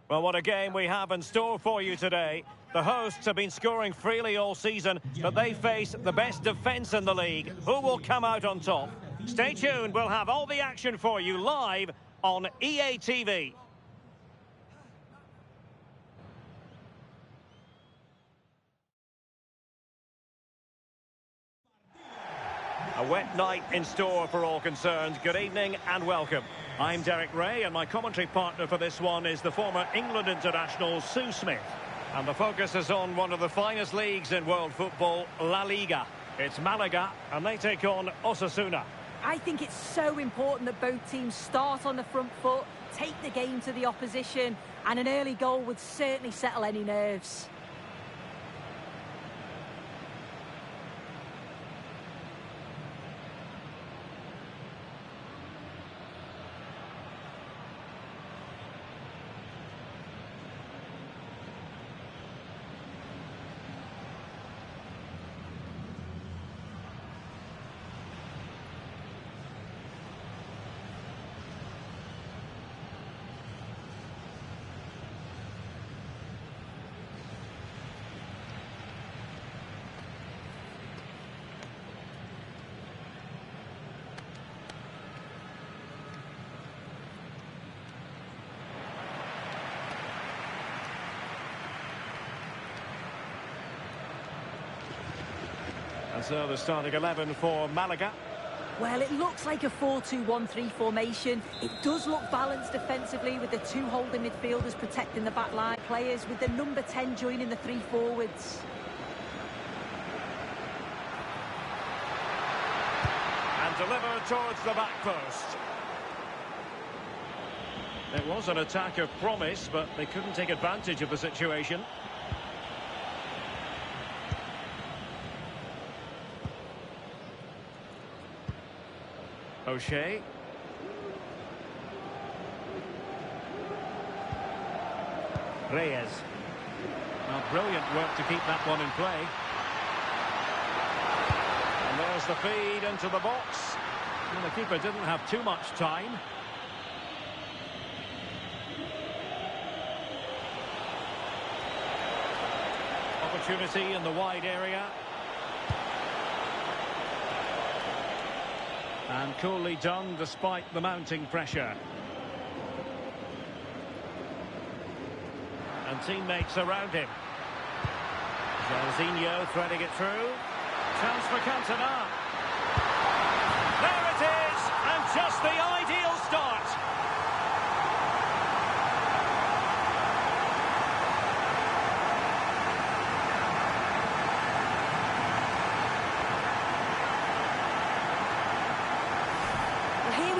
Well, what a game we have in store for you today. The hosts have been scoring freely all season, but they face the best defence in the league. Who will come out on top? Stay tuned, we'll have all the action for you live on EA TV. A wet night in store for all concerned. Good evening and welcome. I'm Derek Ray, and my commentary partner for this one is the former England international Sue Smith. And the focus is on one of the finest leagues in world football, La Liga. It's Malaga, and they take on Osasuna. I think it's so important that both teams start on the front foot, take the game to the opposition, and an early goal would certainly settle any nerves. And so the starting 11 for Malaga. Well, it looks like a 4-2-1-3 formation. It does look balanced defensively with the two holding midfielders protecting the back line players, with the number 10 joining the three forwards. And delivered towards the back post. It was an attack of promise, but they couldn't take advantage of the situation. O'Shea. Reyes. Now, brilliant work to keep that one in play. And there's the feed into the box. And the keeper didn't have too much time. Opportunity in the wide area. And coolly done despite the mounting pressure. And teammates around him. Jairzinho threading it through. Chance for Cantona. There it is! And just the ideal start.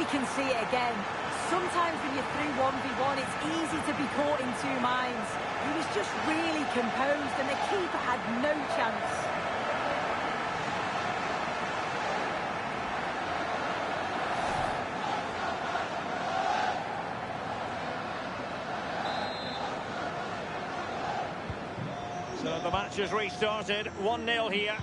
Can see it again. Sometimes when you're through 1v1, it's easy to be caught in two minds. He was just really composed and the keeper had no chance. So the match has restarted, 1-0 here.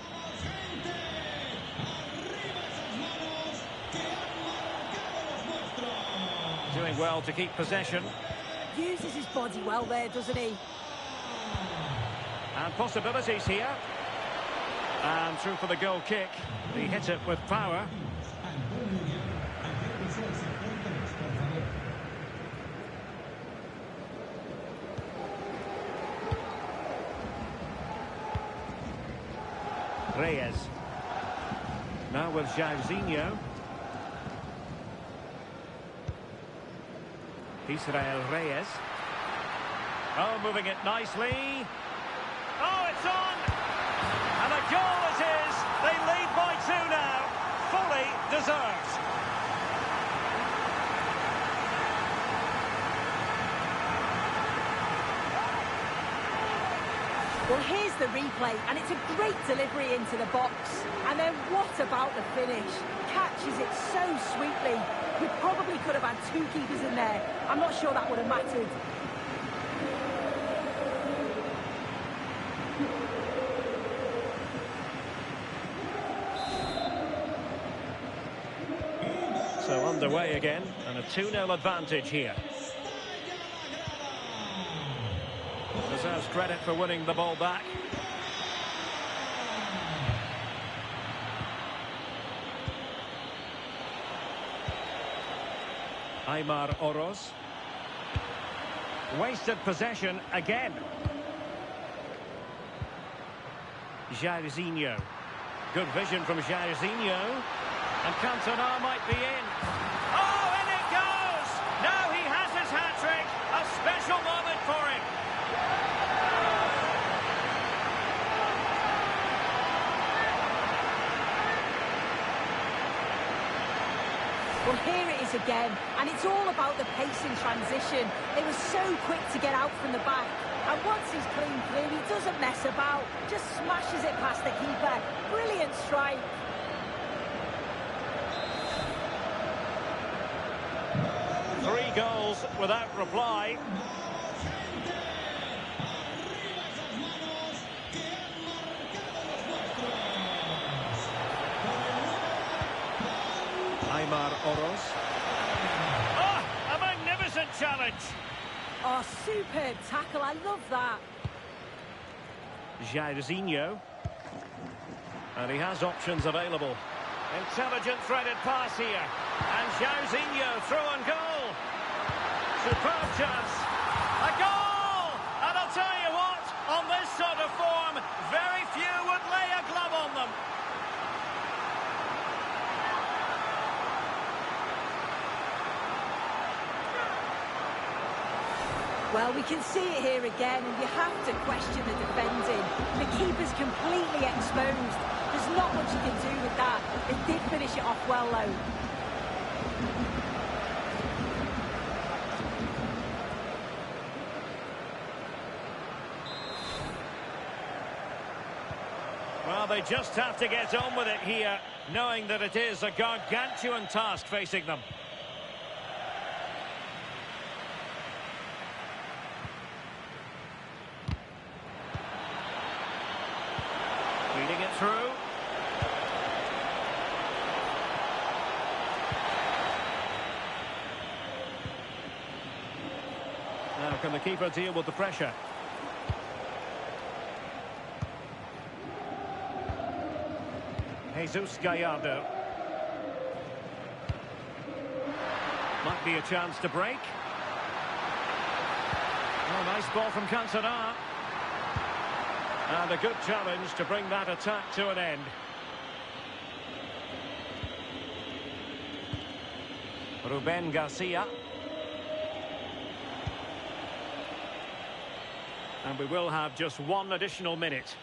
Doing well to keep possession. Uses his body well there, doesn't he? And possibilities here. And through for the goal kick. He hit it with power. Reyes. Now with Jairzinho. Israel Reyes. Oh, moving it nicely. Oh, it's on! And a goal it is! They lead by 2 now. Fully deserved. Well, here's the replay, and it's a great delivery into the box. And then what about the finish? Catches it so sweetly. We probably could have had 2 keepers in there. I'm not sure that would have mattered. So underway again, and a 2-0 advantage here. Deserves credit for winning the ball back. Aymar Oroz. Wasted possession again. Jairzinho. Good vision from Jairzinho. And Cantona might be in. Oh, in it goes! Now he has his hat-trick. A special moment for him. Well, here it is again, and it's all about the pace in transition. They were so quick to get out from the back, and once he's clean through, he doesn't mess about, just smashes it past the keeper. Brilliant strike. Three goals without reply. Aymar Oroz. Oh, a magnificent challenge. Oh, superb tackle. I love that. Jairzinho. And he has options available. Intelligent threaded pass here. And Jairzinho through and goal. Superb chance. A goal! And I'll tell you what, on this sort of form, very few would lay a glove on them. Well, we can see it here again, and you have to question the defending. The keeper's completely exposed. There's not much you can do with that. They did finish it off well, though. Well, they just have to get on with it here, knowing that it is a gargantuan task facing them. Feeding it through. Now can the keeper deal with the pressure? Jesus Gallardo. Might be a chance to break. Oh, nice ball from Cantona. And a good challenge to bring that attack to an end. Ruben Garcia. And we will have just one additional minute.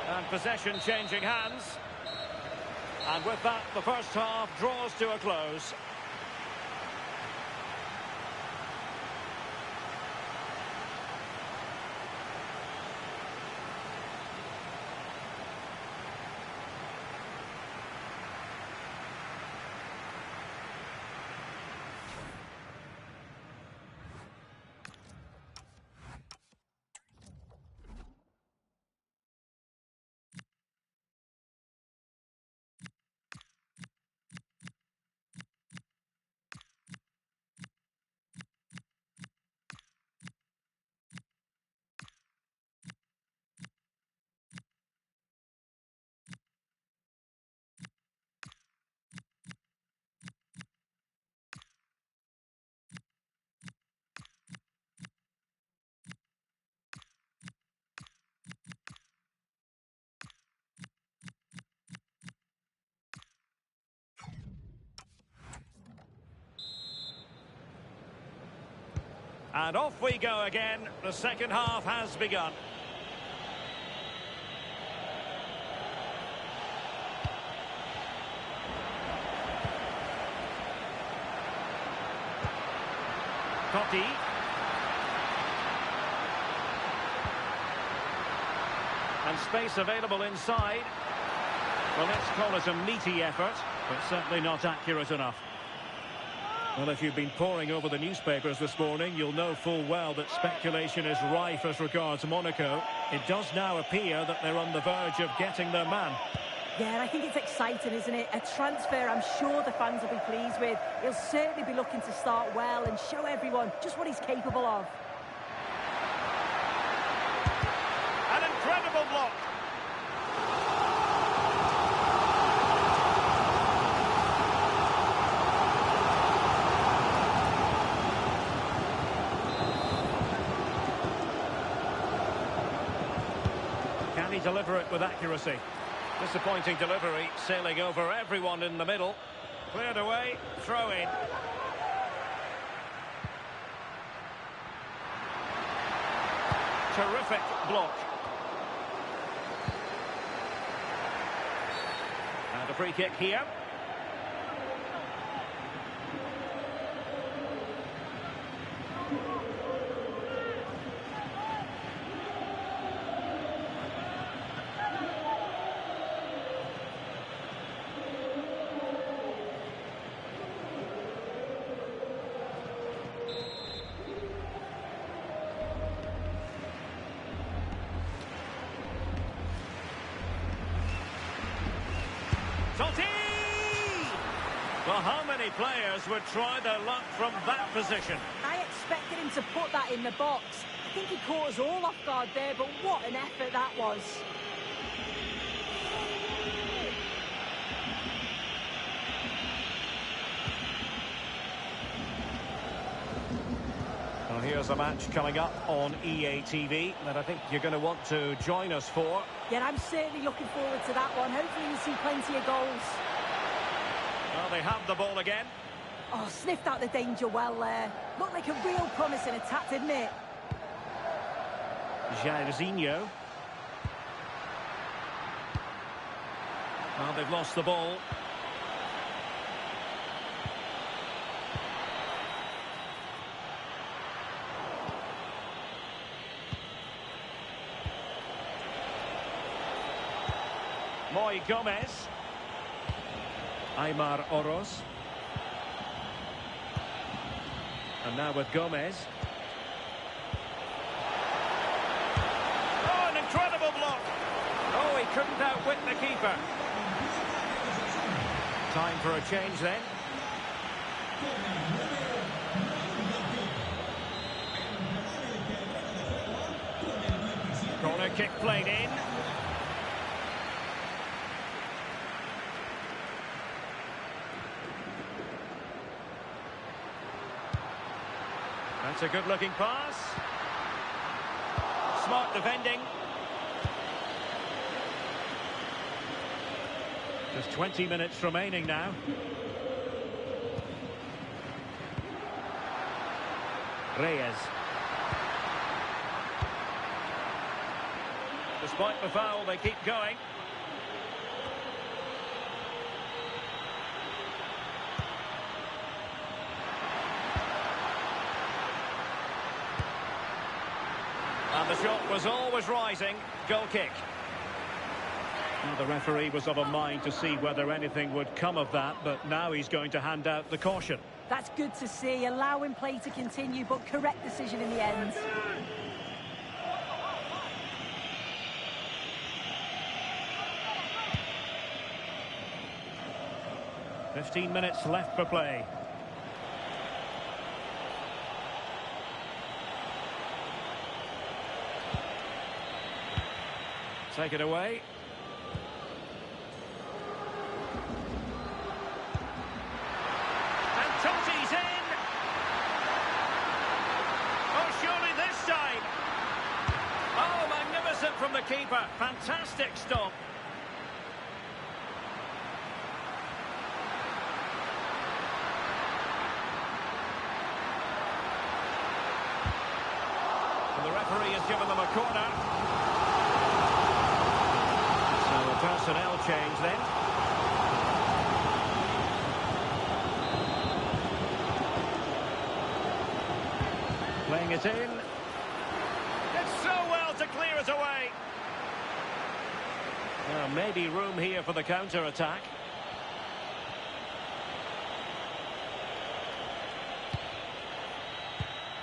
And possession changing hands. And with that, the first half draws to a close. And off we go again. The second half has begun. Totti. And space available inside. Well, let's call it a meaty effort, but certainly not accurate enough. Well, if you've been poring over the newspapers this morning, you'll know full well that speculation is rife as regards Monaco. It does now appear that they're on the verge of getting their man. Yeah, I think it's exciting, isn't it? A transfer I'm sure the fans will be pleased with. He'll certainly be looking to start well and show everyone just what he's capable of. An incredible block. Can he deliver it with accuracy? Disappointing delivery, sailing over everyone in the middle. Cleared away, throw in. Terrific block. And a free kick here. Well, how many players would try their luck from that position? I expected him to put that in the box. I think he caught us all off guard there, but what an effort that was. Well, here's a match coming up on EA TV that I think you're going to want to join us for. Yeah, I'm certainly looking forward to that one. Hopefully we'll see plenty of goals. Well, they have the ball again. Oh, sniffed out the danger well there. Looked like a real promising attack, didn't it? Jairzinho. Well, they've lost the ball. Moy Gomez. Aymar Oroz. And now with Gomez. Oh, an incredible block. Oh, he couldn't outwit the keeper. Time for a change then. Corner kick played in. That's a good-looking pass. Smart defending. Just 20 minutes remaining now. Reyes. Despite the foul, they keep going. And the shot was always rising. Goal kick. Well, the referee was of a mind to see whether anything would come of that, but now he's going to hand out the caution. That's good to see. Allowing play to continue, but correct decision in the end. "15 minutes left for play. Take it away. And Totti's in. Oh, surely this time. Oh, magnificent from the keeper. Fantastic stop. And the referee has given them a corner. Personnel change then. Playing it in. It's so well to clear it away. Maybe room here for the counter-attack.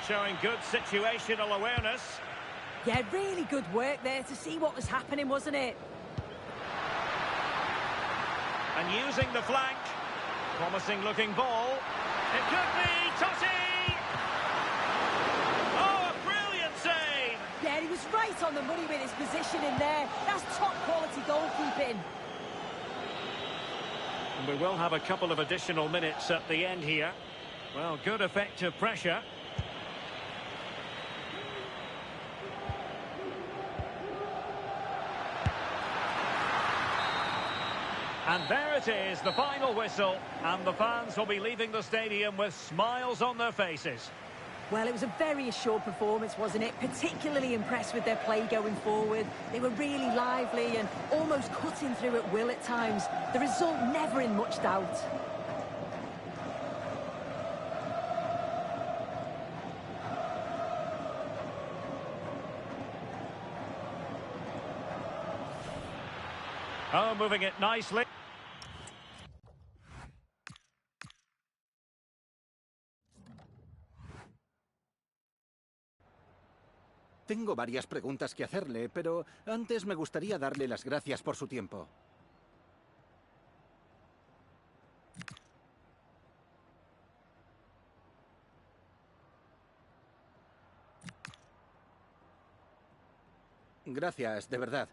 Showing good situational awareness. Yeah, really good work there to see what was happening, wasn't it? And using the flank. Promising looking ball. It could be Totti! Oh, a brilliant save! Yeah, he was right on the money with his position in there. That's top quality goalkeeping. And we will have a couple of additional minutes at the end here. Well, good effective pressure. And there it is, the final whistle, and the fans will be leaving the stadium with smiles on their faces. Well, it was a very assured performance, wasn't it? Particularly impressed with their play going forward. They were really lively and almost cutting through at will at times. The result never in much doubt. Oh, moving it nicely. Tengo varias preguntas que hacerle, pero antes me gustaría darle las gracias por su tiempo. Gracias, de verdad.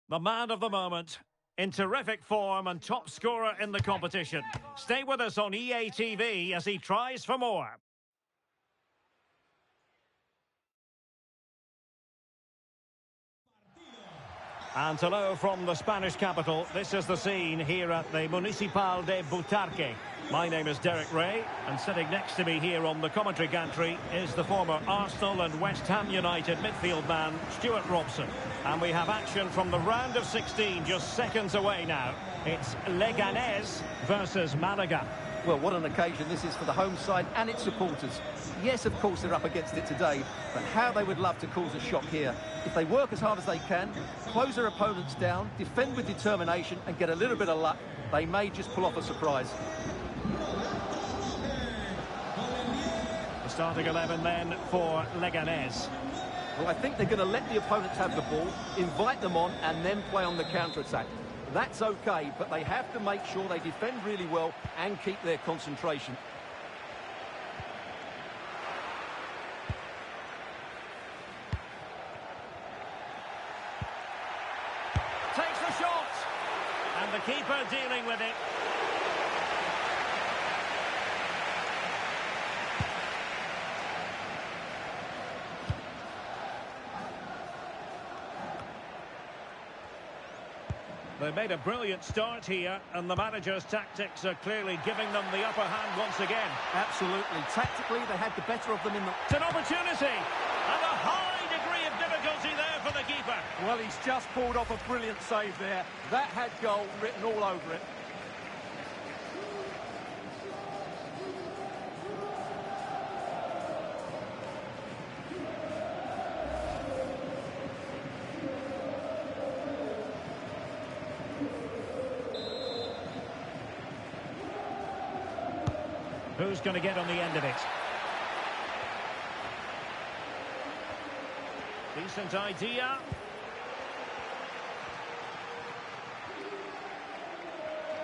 The man of the moment in terrific form and top scorer in the competition. Stay with us on EA TV as he tries for more. And hello from the Spanish capital. This is the scene here at the Municipal de Butarque. My name is Derek Ray, and sitting next to me here on the commentary gantry is the former Arsenal and West Ham United midfield man, Stuart Robson. And we have action from the round of 16 just seconds away now. It's Leganés versus Malaga. Well, what an occasion this is for the home side and its supporters. Yes, of course, they're up against it today, but how they would love to cause a shock here. If they work as hard as they can, close their opponents down, defend with determination and get a little bit of luck, they may just pull off a surprise. The starting 11 then for Leganés. Well, I think they're going to let the opponents have the ball, invite them on and then play on the counter-attack. That's okay, but they have to make sure they defend really well and keep their concentration. Takes the shot, and the keeper dealing with it. They made a brilliant start here, and the manager's tactics are clearly giving them the upper hand once again. Absolutely. Tactically, they had the better of them in the... It's an opportunity, and a high degree of difficulty there for the keeper. Well, he's just pulled off a brilliant save there. That had goal written all over it. Who's going to get on the end of it? Decent idea.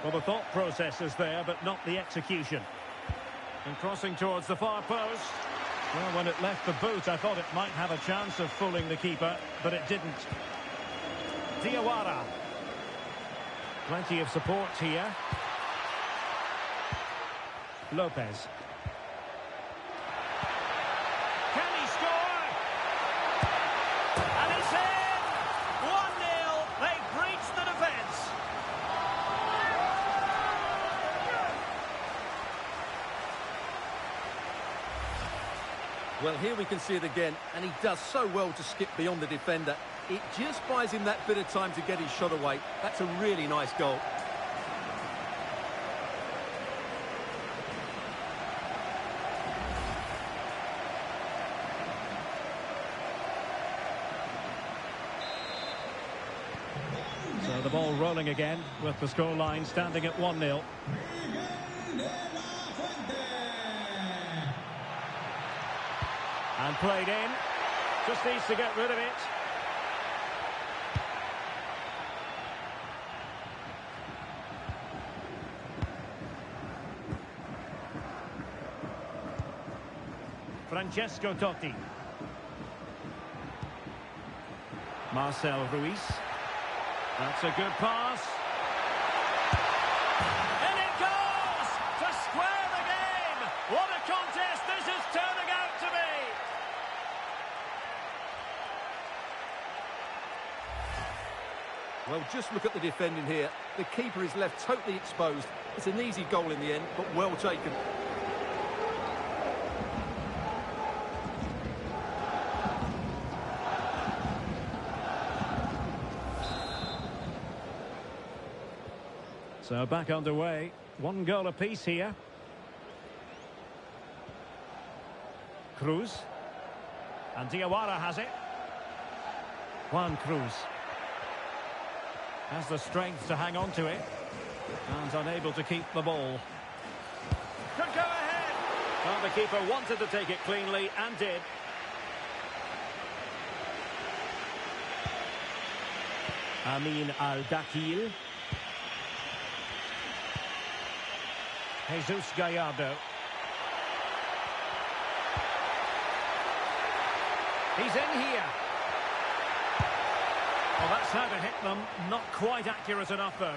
Well, the thought process is there, but not the execution. And crossing towards the far post. Well, when it left the boot, I thought it might have a chance of fooling the keeper, but it didn't. Diawara. Plenty of support here. Lopez. Can he score? And it's in! 1-0. They've breached the defence. Well, here we can see it again, and he does so well to skip beyond the defender. It just buys him that bit of time to get his shot away. That's a really nice goal. So the ball rolling again with the scoreline standing at 1-0. And played in. Just needs to get rid of it. Francesco Totti. Marcel Ruiz. That's a good pass. And it goes to square the game. What a contest this is turning out to be. Well, just look at the defending here. The keeper is left totally exposed. It's an easy goal in the end, but well taken. So back underway. 1 goal apiece here. Cruz. And Diawara has it. Juan Cruz. Has the strength to hang on to it. And unable to keep the ball. Could go ahead. Well, the keeper wanted to take it cleanly and did. Amin Al-Dakil. Jesus Gallardo. He's in here. Well, that's how to hit them. Not quite accurate enough, though.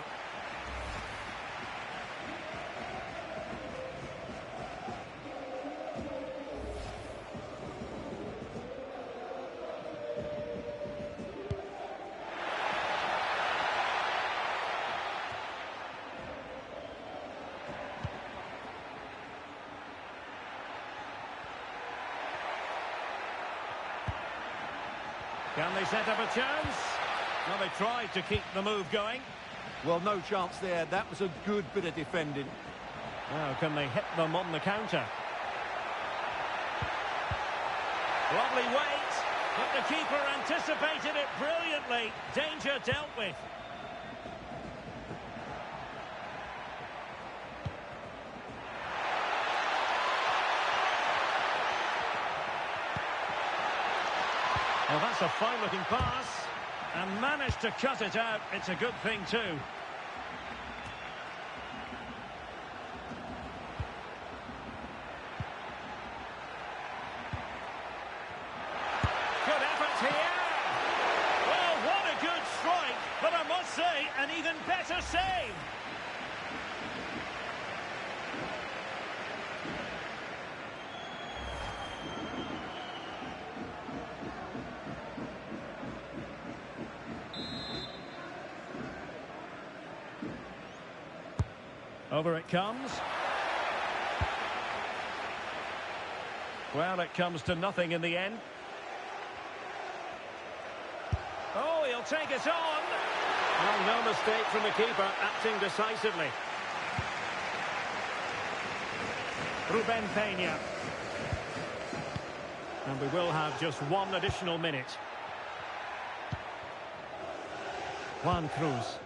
Can they set up a chance? Well, they tried to keep the move going. Well, no chance there. That was a good bit of defending. Now, can they hit them on the counter? Lovely wait, but the keeper anticipated it brilliantly. Danger dealt with. Well, that's a fine-looking pass, and managed to cut it out. It's a good thing, too. Good effort here. Well, what a good strike, but I must say, an even better save. Over it comes. Well, it comes to nothing in the end. Oh, he'll take it on. Well, no mistake from the keeper, acting decisively. Ruben Peña. And we will have just one additional minute. Juan Cruz.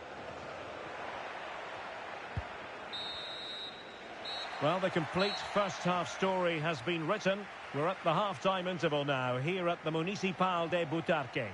Well, the complete first-half story has been written. We're at the half-time interval now, here at the Municipal de Butarque.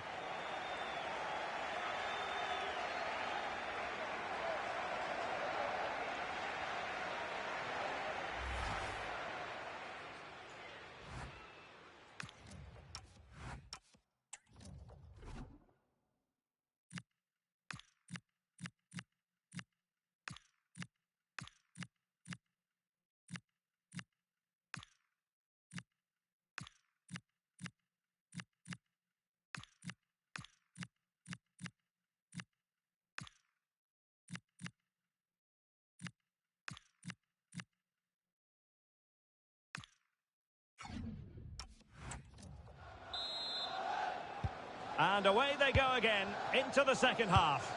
And away they go again, into the second half.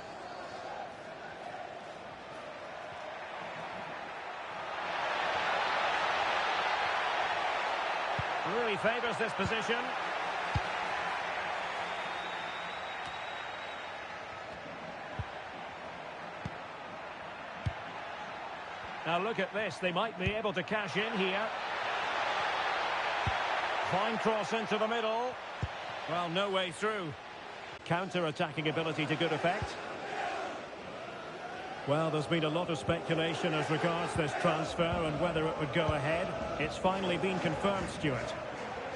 Really favours this position. Now look at this, they might be able to cash in here. Fine cross into the middle. Well, no way through. Counter-attacking ability to good effect. Well, there's been a lot of speculation as regards this transfer and whether it would go ahead. It's finally been confirmed, Stuart.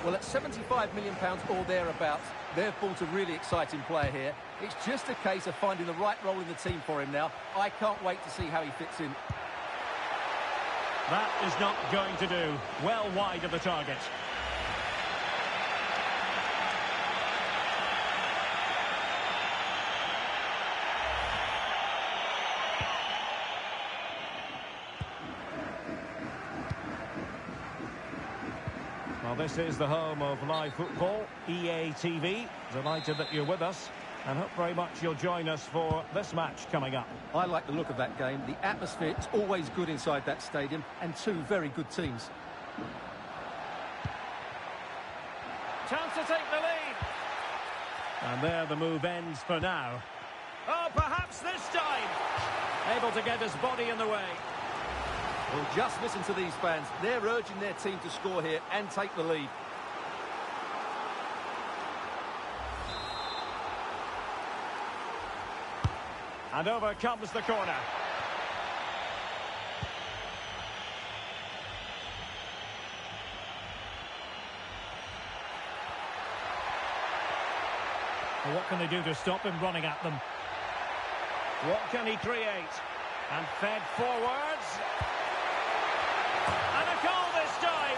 Well, at £75 million or thereabouts, they've bought a really exciting player here. It's just a case of finding the right role in the team for him now. I can't wait to see how he fits in. That is not going to do. Well wide of the target. Well, this is the home of live football, EA TV. Delighted that you're with us, and hope very much you'll join us for this match coming up. I like the look of that game. The atmosphere is always good inside that stadium, and two very good teams. Chance to take the lead. And there the move ends for now. Oh, perhaps this time. Able to get his body in the way. Well, just listen to these fans. They're urging their team to score here and take the lead. And over comes the corner. Well, what can they do to stop him running at them? What can he create? And fed forwards. And a goal this time.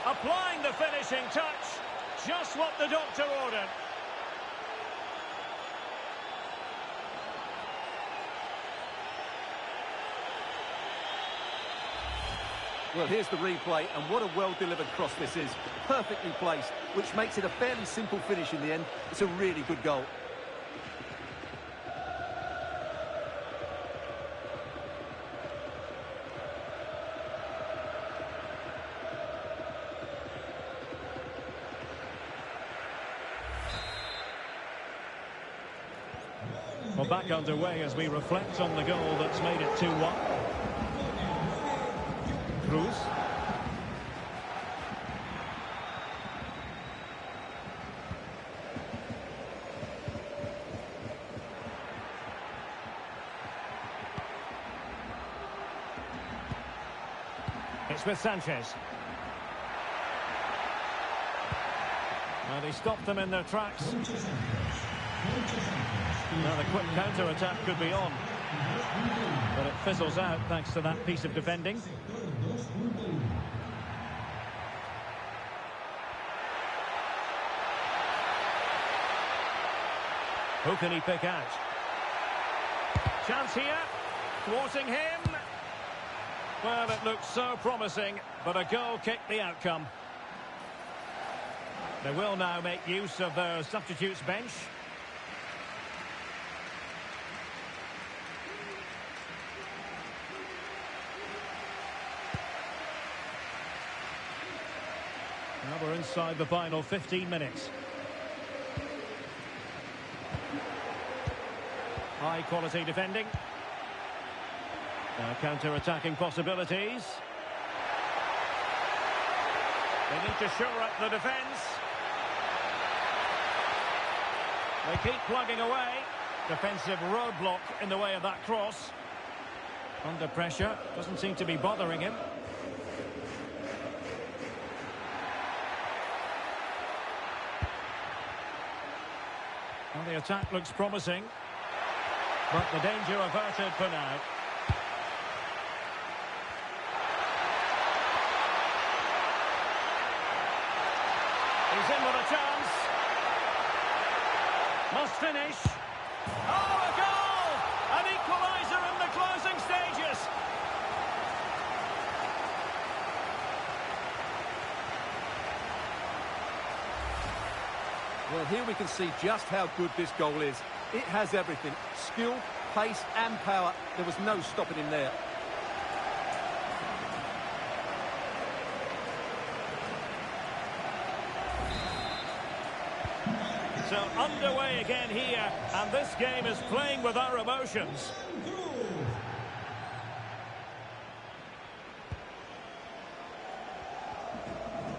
Applying the finishing touch. Just what the doctor ordered. Well, here's the replay, and what a well-delivered cross this is. Perfectly placed, which makes it a fairly simple finish in the end. It's a really good goal. Well, back underway as we reflect on the goal that's made it 2-1. Cruz. It's with Sanchez. Well, they stopped them in their tracks. Now the quick counter-attack could be on. But it fizzles out thanks to that piece of defending. Who can he pick out? Chance here. Thwarting him. Well, it looked so promising, but a goal kicked the outcome. They will now make use of their substitutes bench. Now we're inside the final 15 minutes. High quality defending. Counter-attacking possibilities. They need to shore up the defence. They keep plugging away. Defensive roadblock in the way of that cross. Under pressure. Doesn't seem to be bothering him. Well, the attack looks promising. But the danger averted for now. He's in with a chance. Must finish. Oh, a goal! An equaliser in the closing stages. Well, here we can see just how good this goal is. It has everything. Skill, pace and power. There was no stopping him there. So underway again here, and this game is playing with our emotions.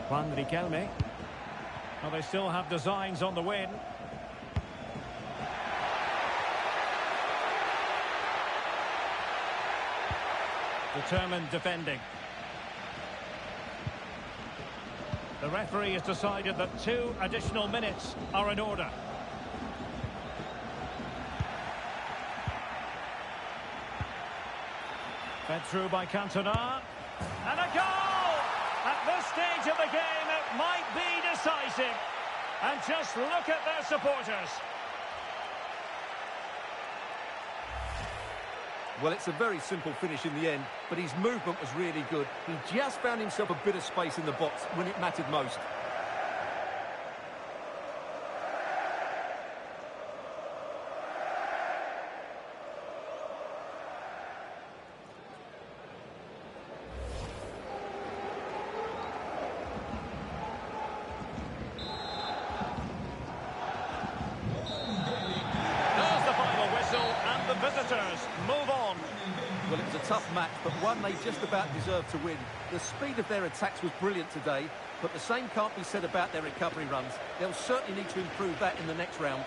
Juan Riquelme. Well, they still have designs on the win. Determined defending. The referee has decided that 2 additional minutes are in order. Fed through by Cantona. And a goal! At this stage of the game, it might be decisive. And just look at their supporters. Well, it's a very simple finish in the end, but his movement was really good. He just found himself a bit of space in the box when it mattered most. There's the final whistle, and the visitors move on. Well, it was a tough match, but one they just about deserved to win. The speed of their attacks was brilliant today, but the same can't be said about their recovery runs. They'll certainly need to improve that in the next round.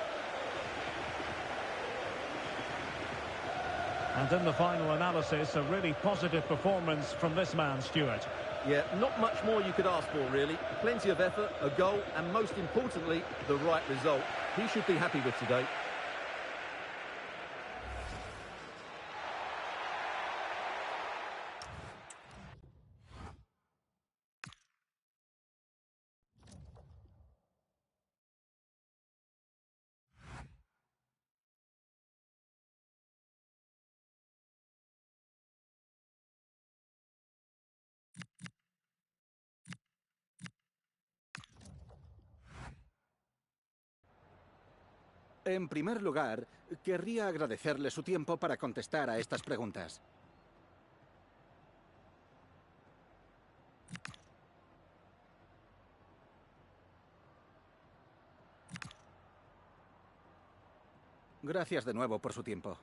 And in the final analysis, a really positive performance from this man, Stuart. Yeah, not much more you could ask for, really. Plenty of effort, a goal, and most importantly, the right result. He should be happy with today. En primer lugar, querría agradecerle su tiempo para contestar a estas preguntas. Gracias de nuevo por su tiempo.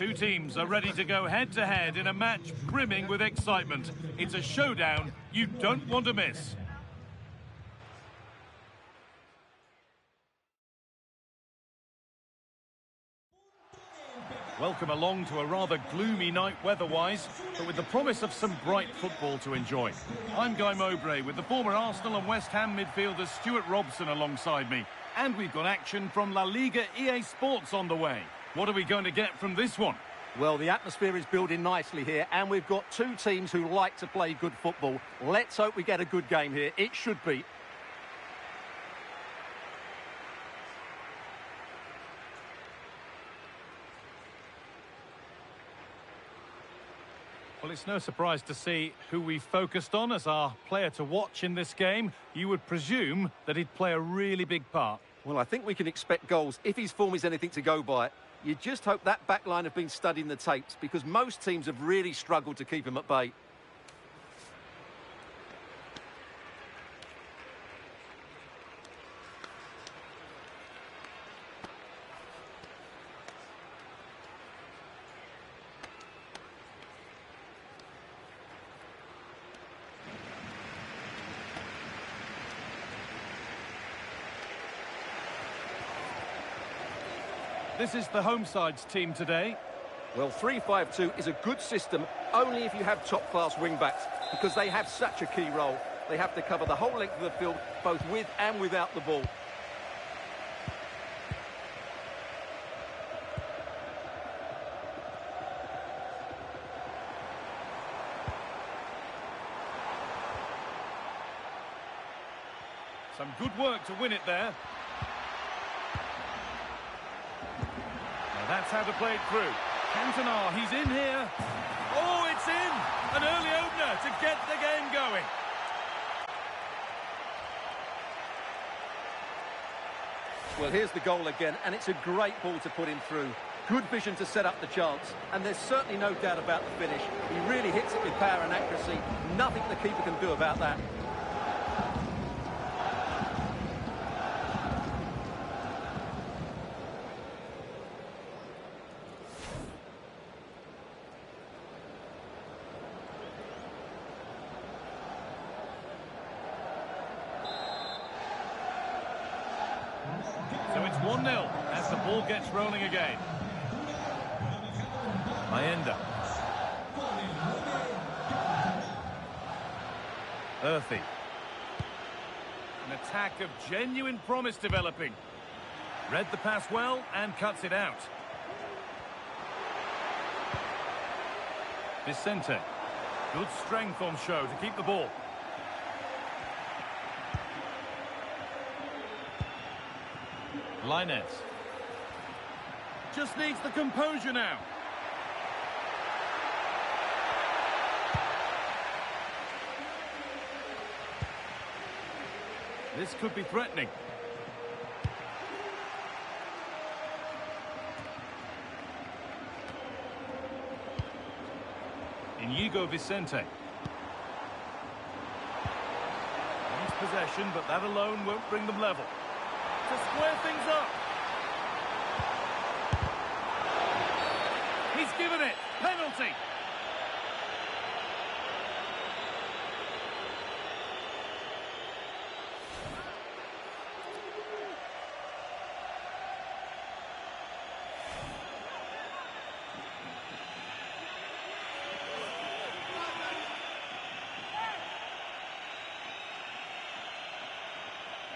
Two teams are ready to go head-to-head in a match brimming with excitement. It's a showdown you don't want to miss. Welcome along to a rather gloomy night weather-wise, but with the promise of some bright football to enjoy. I'm Guy Mowbray with the former Arsenal and West Ham midfielder Stuart Robson alongside me. And we've got action from ЛаЛиga EA Sports on the way. What are we going to get from this one? Well, the atmosphere is building nicely here, and we've got two teams who like to play good football. Let's hope we get a good game here. It should be. Well, it's no surprise to see who we focused on as our player to watch in this game. You would presume that he'd play a really big part. Well, I think we can expect goals if his form is anything to go by. You just hope that back line have been studying the tapes, because most teams have really struggled to keep him at bay. This is the home side's team today. Well, 3-5-2 is a good system only if you have top-class wing-backs, because they have such a key role. They have to cover the whole length of the field, both with and without the ball. Some good work to win it there. That's how to play it through. Cantona, he's in here. Oh, it's in! An early opener to get the game going. Well, here's the goal again, and it's a great ball to put him through. Good vision to set up the chance, and there's certainly no doubt about the finish. He really hits it with power and accuracy. Nothing the keeper can do about that. So it's 1-0 as the ball gets rolling again. Maenda. Earthy. An attack of genuine promise developing. Read the pass well and cuts it out. Vicente. Good strength on show to keep the ball. Linez. Just needs the composure now. This could be threatening. Inigo Vicente. Wants possession, but that alone won't bring them level. To square things up. He's given it. Penalty.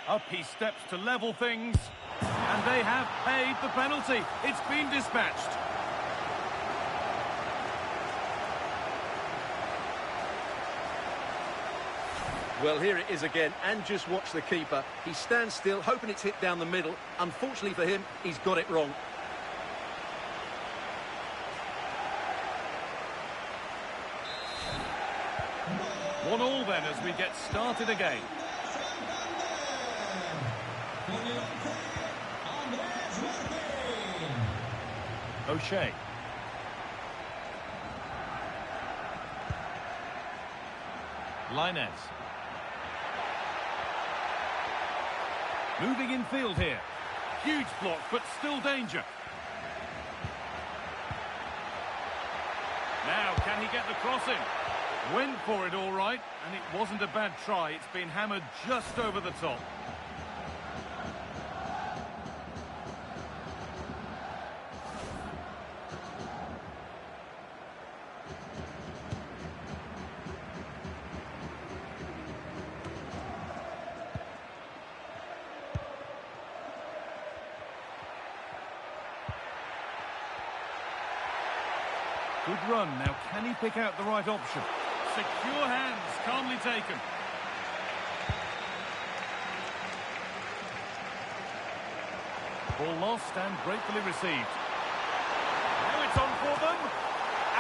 Up he steps to level things, and they have paid the penalty. It's been dispatched. Well, here it is again, and just watch the keeper. He stands still, hoping it's hit down the middle. Unfortunately for him, he's got it wrong. One all then as we get started again. O'Shea. Linez. Moving in field here. Huge block, but still danger. Now, can he get the cross in? Went for it all right, and it wasn't a bad try. It's been hammered just over the top. Good run. Now, can he pick out the right option? Secure hands, calmly taken. Ball lost and gratefully received. Now it's on for them.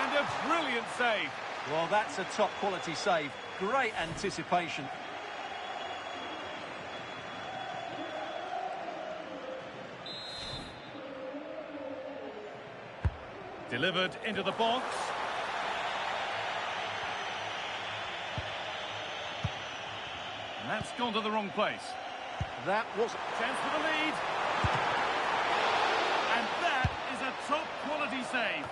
And a brilliant save. Well, that's a top-quality save. Great anticipation. Delivered into the box. And that's gone to the wrong place. That was... Chance for the lead. And that is a top-quality save.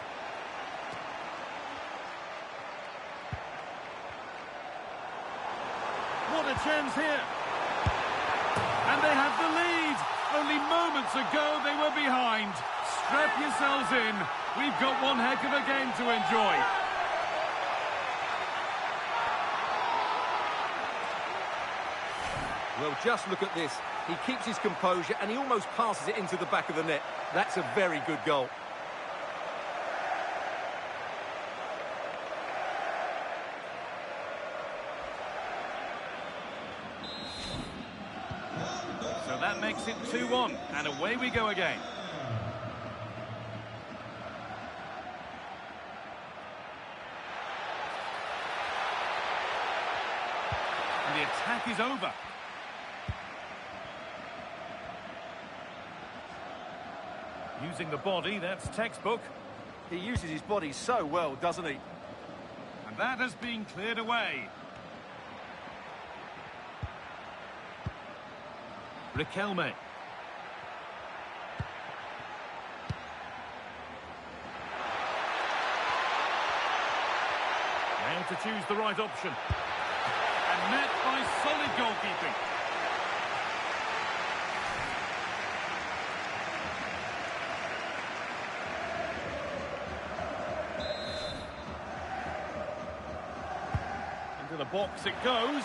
What a chance here. And they have the lead. Only moments ago they were behind. Strap yourselves in. We've got one heck of a game to enjoy. Well, just look at this. He keeps his composure and he almost passes it into the back of the net. That's a very good goal. So that makes it 2-1, and away we go again. And the attack is over. Using the body, that's textbook. He uses his body so well, doesn't he? And that has been cleared away. Riquelme. Now to choose the right option. And met by solid goalkeeping. Into the box it goes.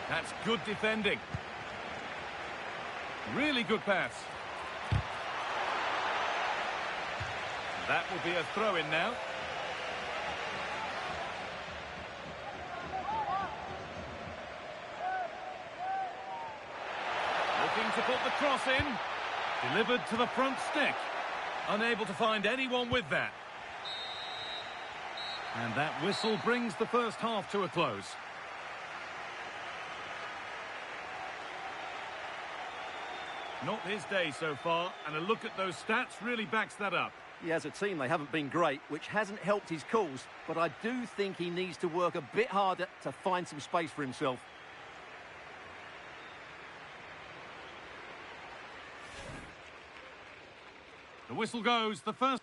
That's good defending. Really good pass. That will be a throw-in now. Looking to put the cross in. Delivered to the front stick. Unable to find anyone with that. And that whistle brings the first half to a close. Not his day so far, and a look at those stats really backs that up. Yeah, as a team, they haven't been great, which hasn't helped his cause, but I do think he needs to work a bit harder to find some space for himself. The whistle goes, the first...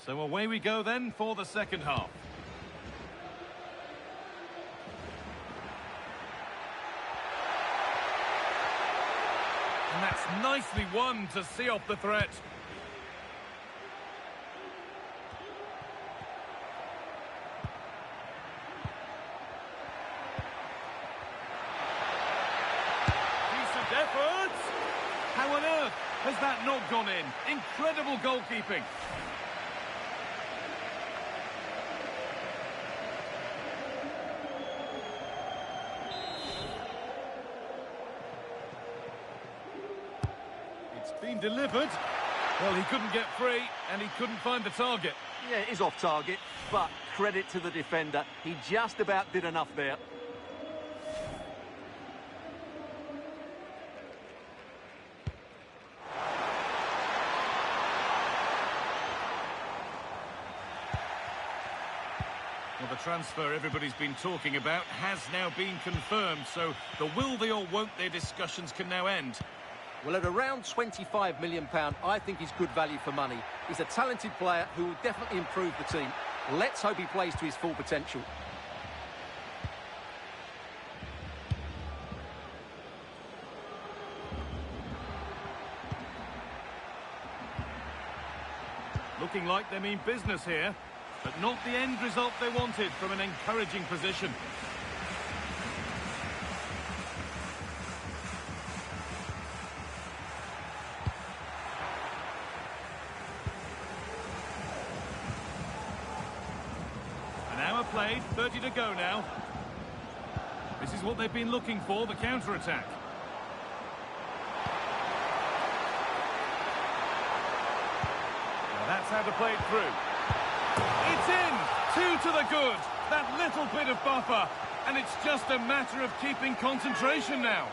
So away we go then for the second half. And that's nicely won to see off the threat. Decent effort. How on earth has that not gone in? Incredible goalkeeping. Been delivered. Well, he couldn't get free and he couldn't find the target. Yeah, it is off target, but credit to the defender. He just about did enough there. Well, the transfer everybody's been talking about has now been confirmed, so the will they or won't they discussions can now end. Well, at around £25 million, I think he's good value for money. He's a talented player who will definitely improve the team. Let's hope he plays to his full potential. Looking like they mean business here. but not the end result they wanted from an encouraging position. An hour played, 30 to go now. This is what they've been looking for, the counter-attack. Now that's how to play it through. It's in! 2 to the good. That little bit of buffer. And it's just a matter of keeping concentration now.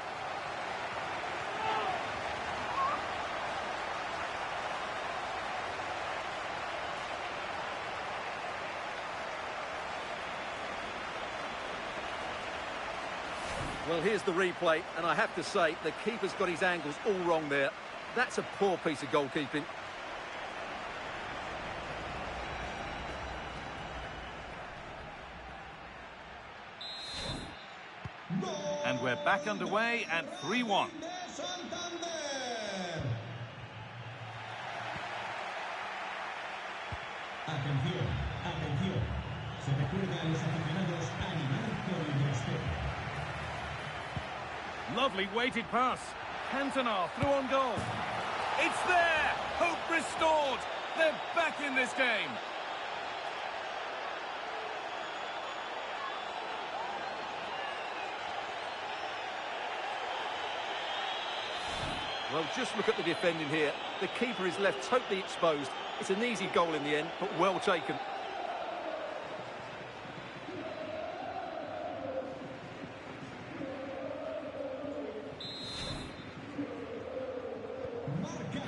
Well, here's the replay, and I have to say, the keeper's got his angles all wrong there. That's a poor piece of goalkeeping. And we're back underway at 3-1. Atención, atención. Se recuerda a los aficionados animar con el respeto. Lovely weighted pass. Cantona through on goal. It's there! Hope restored. They're back in this game. Well, just look at the defending here. The keeper is left totally exposed. It's an easy goal in the end, but well taken.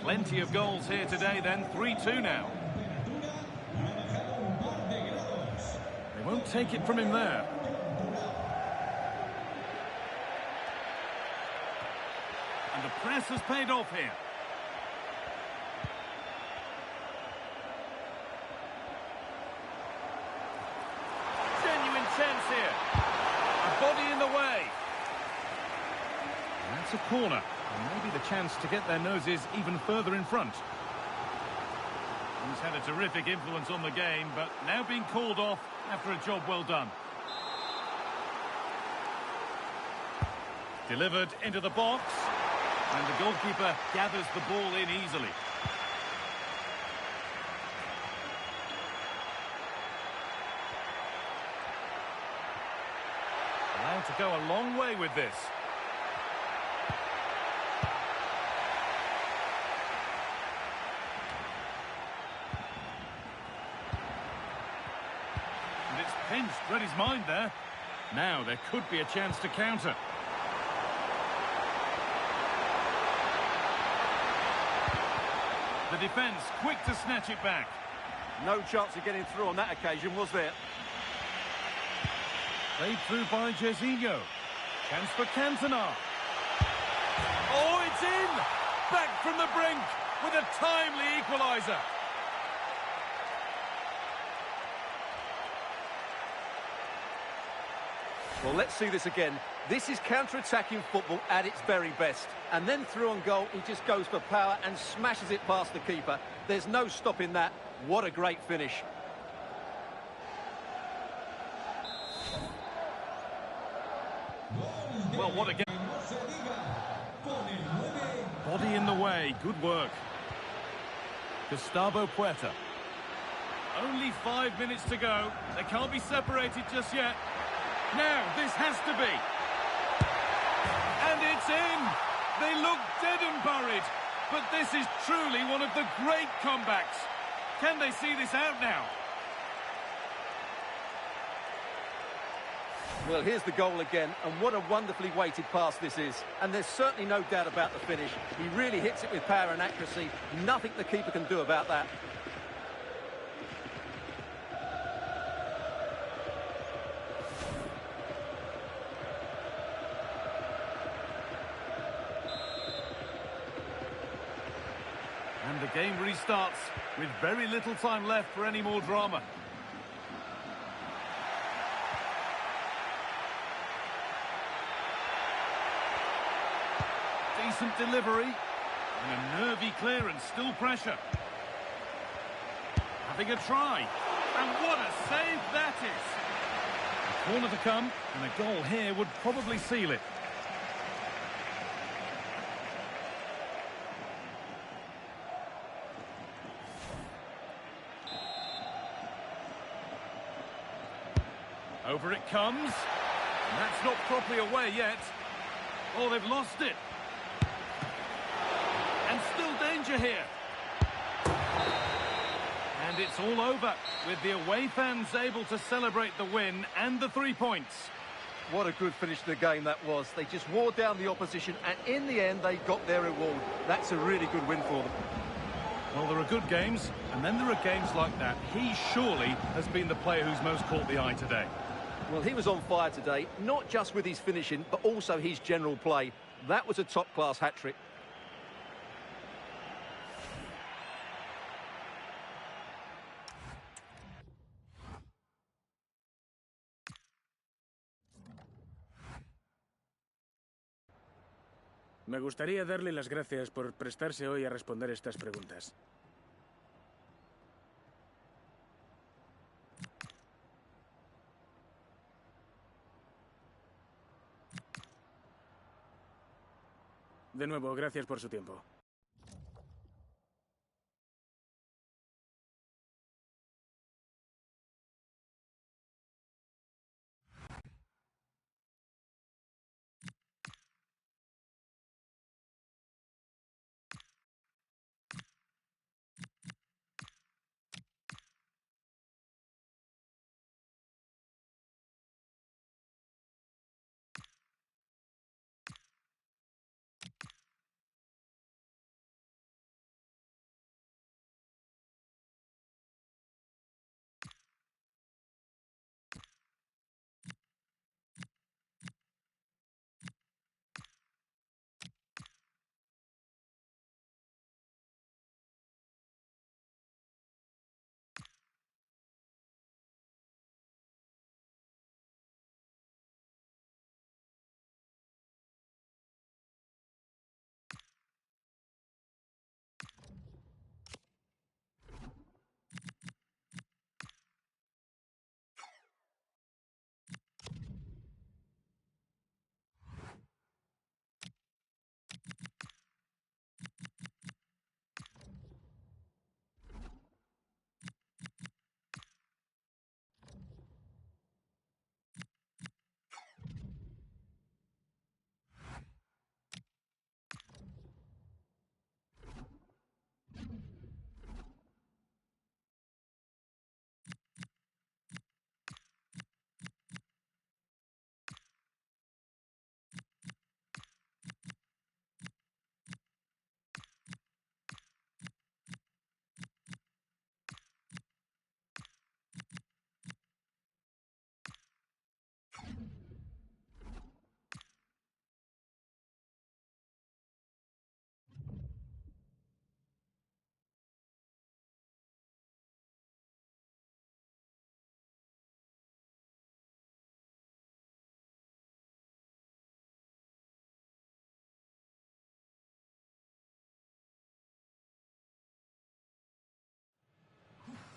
Plenty of goals here today then, 3-2 now. They won't take it from him there. And the press has paid off here. Genuine chance here. A body in the way. And that's a corner. And maybe the chance to get their noses even further in front. He's had a terrific influence on the game, but now being called off after a job well done. Delivered into the box. And the goalkeeper gathers the ball in easily. Allowed to go a long way with this. And it's pinched, read his mind there. Now there could be a chance to counter. The defence quick to snatch it back. No chance of getting through on that occasion, was there? Played through by Jezinho. Chance for Cantona. Oh, it's in! Back from the brink with a timely equaliser. Well, let's see this again. This is counter-attacking football at its very best. And then through on goal, he just goes for power and smashes it past the keeper. There's no stopping that. What a great finish. Well, what a game. Body in the way. Good work. Gustavo Puerta. Only 5 minutes to go. They can't be separated just yet. Now, this has to be. And it's in. They look dead and buried. But this is truly one of the great comebacks. Can they see this out now? Well, here's the goal again, and what a wonderfully weighted pass this is. And there's certainly no doubt about the finish. He really hits it with power and accuracy. Nothing the keeper can do about that. And the game restarts with very little time left for any more drama. Decent delivery. And a nervy clearance, still pressure. Having a try. And what a save that is! A corner to come, and a goal here would probably seal it. Over it comes. And that's not properly away yet. Oh, they've lost it. And still danger here. And it's all over, with the away fans able to celebrate the win and the 3 points. What a good finish to the game that was. They just wore down the opposition, and in the end, they got their reward. That's a really good win for them. Well, there are good games, and then there are games like that. He surely has been the player who's most caught the eye today. Well, he was on fire today, not just with his finishing, but also his general play. That was a top-class hat-trick. Me gustaría darle las gracias por prestarse hoy a responder estas preguntas. De nuevo, gracias por su tiempo.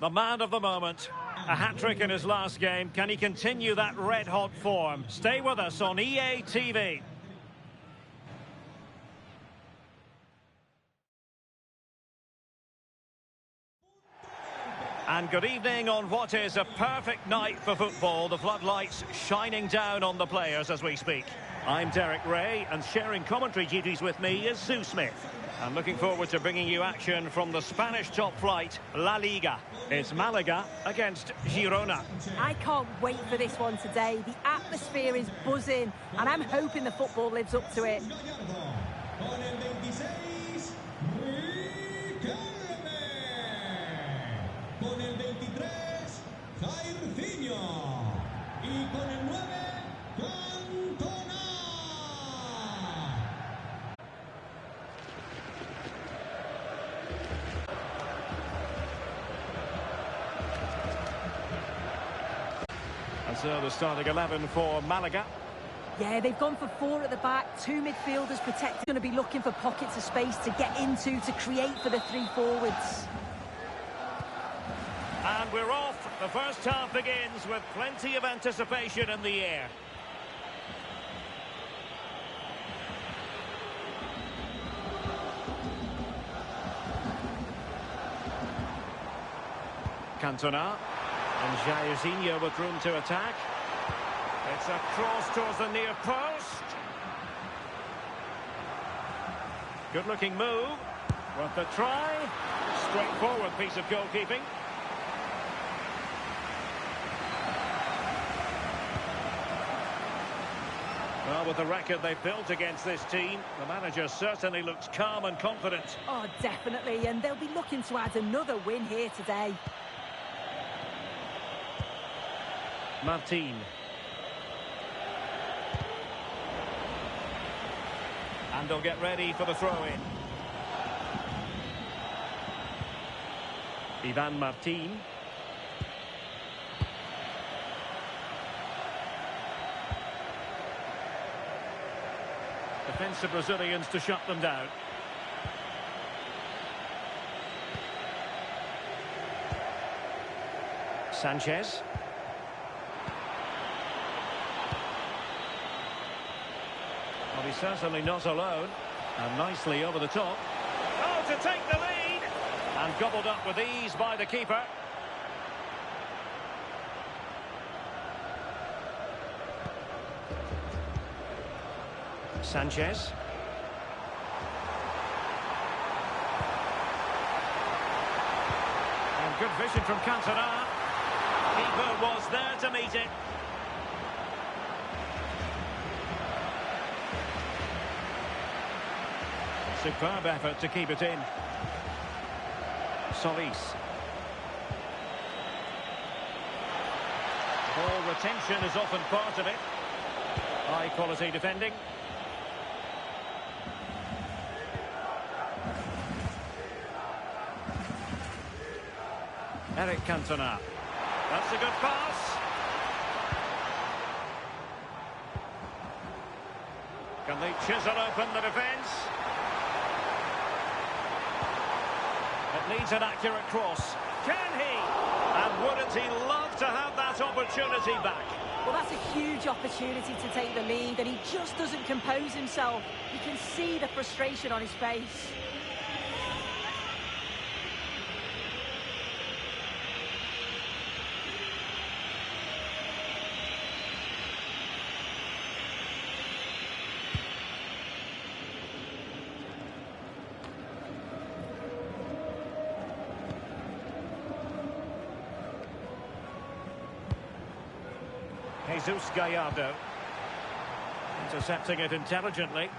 The man of the moment. A hat-trick in his last game. Can he continue that red-hot form? Stay with us on EA TV. And good evening on what is a perfect night for football. The floodlights shining down on the players as we speak. I'm Derek Ray, and sharing commentary duties with me is Sue Smith. I'm looking forward to bringing you action from the Spanish top flight, La Liga. It's Malaga against Girona. I can't wait for this one today. The atmosphere is buzzing, and I'm hoping the football lives up to it. And so the starting 11 for Malaga. Yeah, they've gone for 4 at the back, 2 midfielders protected. Going to be looking for pockets of space to get into, to create for the 3 forwards. And we're off The first half begins with plenty of anticipation in the air. Cantona. And Jairzinho with room to attack. It's a cross towards the near post. Good-looking move. Worth a try. Straightforward piece of goalkeeping. Well, with the record they've built against this team, the manager certainly looks calm and confident. Oh, definitely, and they'll be looking to add another win here today. Martin. And they'll get ready for the throw-in. Ivan Martin. Defensive Brazilians to shut them down. Sanchez. Well, he's certainly not alone. And nicely over the top. Oh, to take the lead! And gobbled up with ease by the keeper. Sanchez. And good vision from Cantona. Keeper was there to meet it. Superb effort to keep it in. Solis. Ball retention is often part of it. High quality defending. Eric Cantona. That's a good pass. Can they chisel open the defence? It needs an accurate cross. Can he? And wouldn't he love to have that opportunity back? Well, that's a huge opportunity to take the lead, and he just doesn't compose himself. You can see the frustration on his face. Jesus Gallardo. Intercepting it intelligently.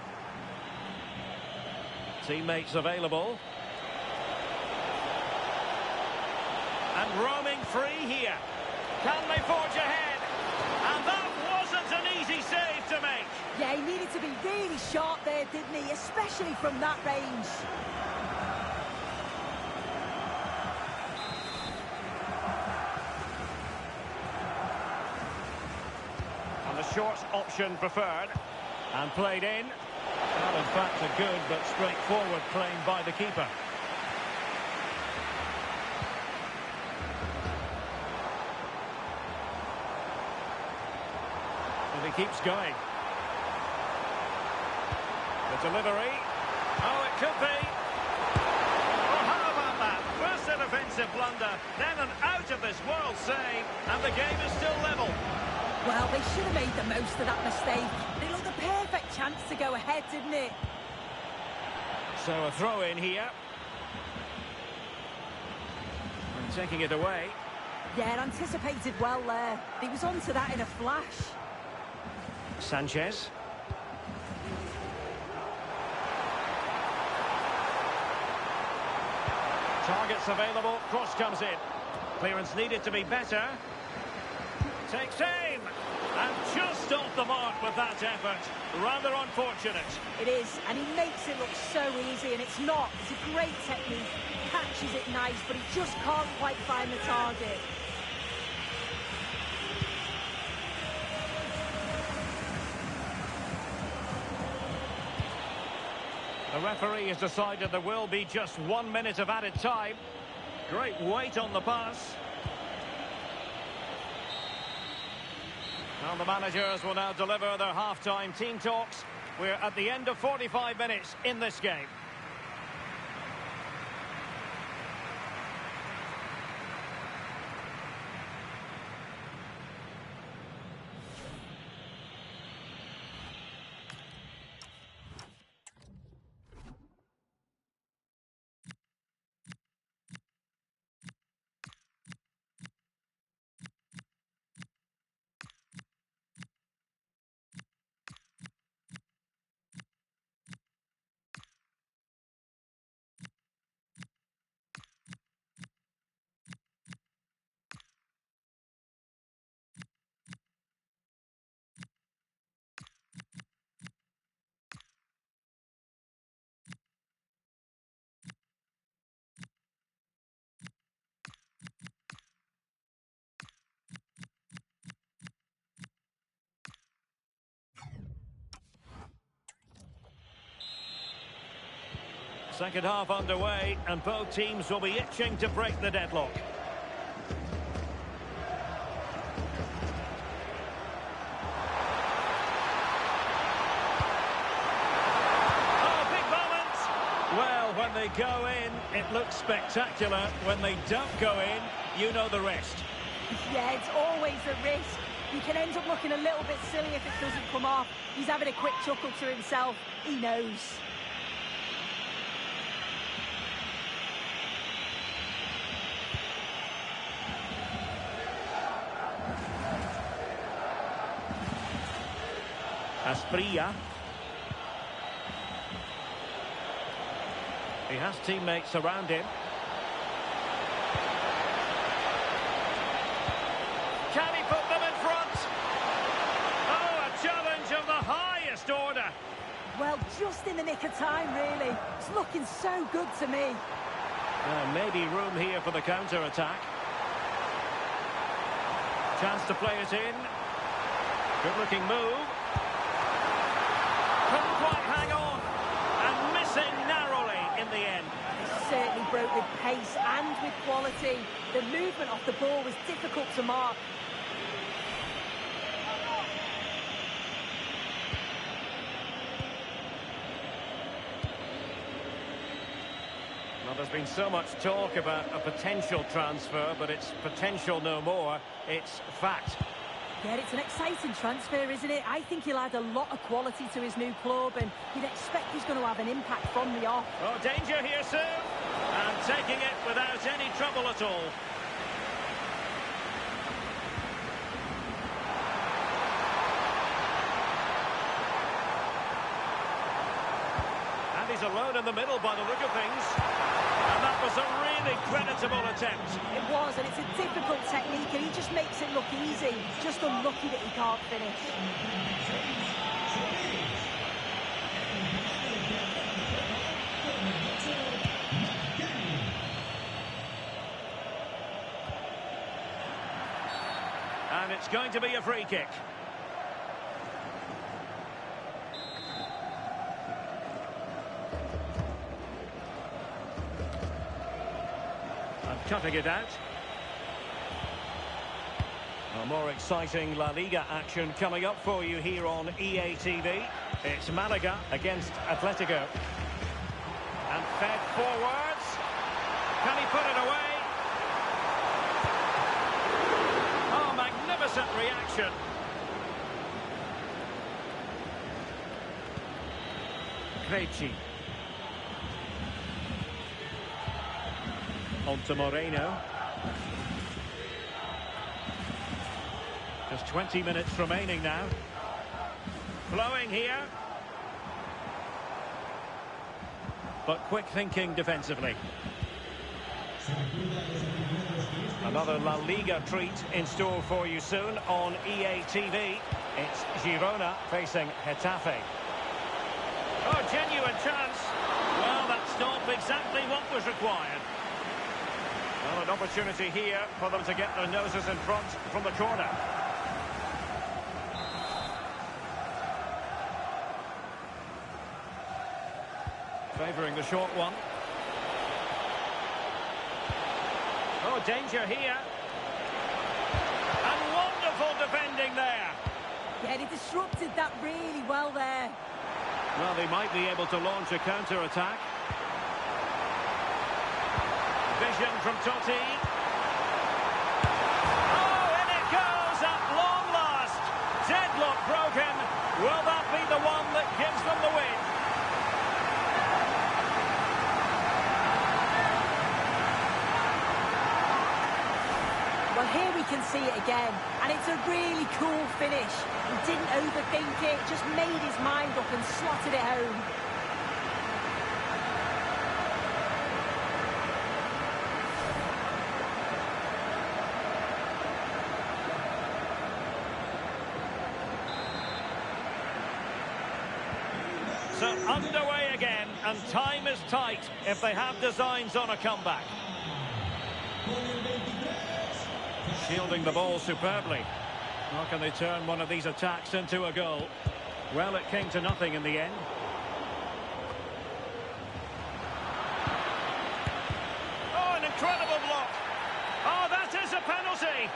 Teammates available. And roaming free here. Can they forge ahead? And that wasn't an easy save to make. Yeah, he needed to be really sharp there, didn't he? Especially from that range. Short option preferred and played in. Well, in fact, a good but straightforward claim by the keeper. And he keeps going. The delivery. Oh, it could be. Well, how about that? First a defensive blunder, then an out-of-this-world save, and the game is still level. Well, they should have made the most of that mistake. It looked a perfect chance to go ahead, didn't it? So a throw in here. And taking it away. Yeah, anticipated well there. He was onto that in a flash. Sanchez. Targets available, cross comes in. Clearance needed to be better. Takes aim. And just off the mark with that effort. Rather unfortunate. It is, and he makes it look so easy, and it's not. It's a great technique. Catches it nice, but he just can't quite find the target. The referee has decided there will be just 1 minute of added time. Great weight on the pass. Well, the managers will now deliver their half-time team talks. We're at the end of 45 minutes in this game. Second half underway, and both teams will be itching to break the deadlock. Oh, big moment! Well, when they go in, it looks spectacular. When they don't go in, you know the rest. Yeah, it's always a risk. He can end up looking a little bit silly if it doesn't come off. He's having a quick chuckle to himself. He knows. Asprilla. He has teammates around him. Can he put them in front? Oh, a challenge of the highest order. Well, just in the nick of time, really. It's looking so good to me. Maybe room here for the counter-attack. Chance to play it in. Good-looking move. Couldn't quite hang on, and missing narrowly in the end. Certainly broke with pace and with quality. The movement off the ball was difficult to mark. Well, there's been so much talk about a potential transfer, but it's potential no more. It's fact. Yeah, it's an exciting transfer, isn't it? I think he'll add a lot of quality to his new club, and you'd expect he's going to have an impact from the off. Oh, danger here soon. And taking it without any trouble at all. And he's alone in the middle by the look of things. And that was a really creditable attempt. It was, and it's a difficult technique, and he just makes it look easy. Just unlucky that he can't finish. And it's going to be a free kick. Cutting it out. A more exciting La Liga action coming up for you here on EA TV. It's Malaga against Atletico. And fed forwards. Can he put it away? Oh, magnificent reaction. Krejci. On to Moreno. Just 20 minutes remaining now. Flowing here. But quick thinking defensively. Another La Liga treat in store for you soon on EA TV. It's Girona facing Getafe. Oh, genuine chance. Well, that's not exactly what was required. Well, an opportunity here for them to get their noses in front from the corner. Favouring the short one. Oh, danger here. And wonderful defending there. Yeah, he disrupted that really well there. Well, they might be able to launch a counter-attack. Vision from Totti. Oh, in it goes at long last. Deadlock broken. Will that be the one that gives them the win? Well, here we can see it again, and it's a really cool finish. He didn't overthink it, just made his mind up and slotted it home. So underway again, and time is tight if they have designs on a comeback. Shielding the ball superbly. How can they turn one of these attacks into a goal? Well, it came to nothing in the end. Oh, an incredible block. Oh, that is a penalty.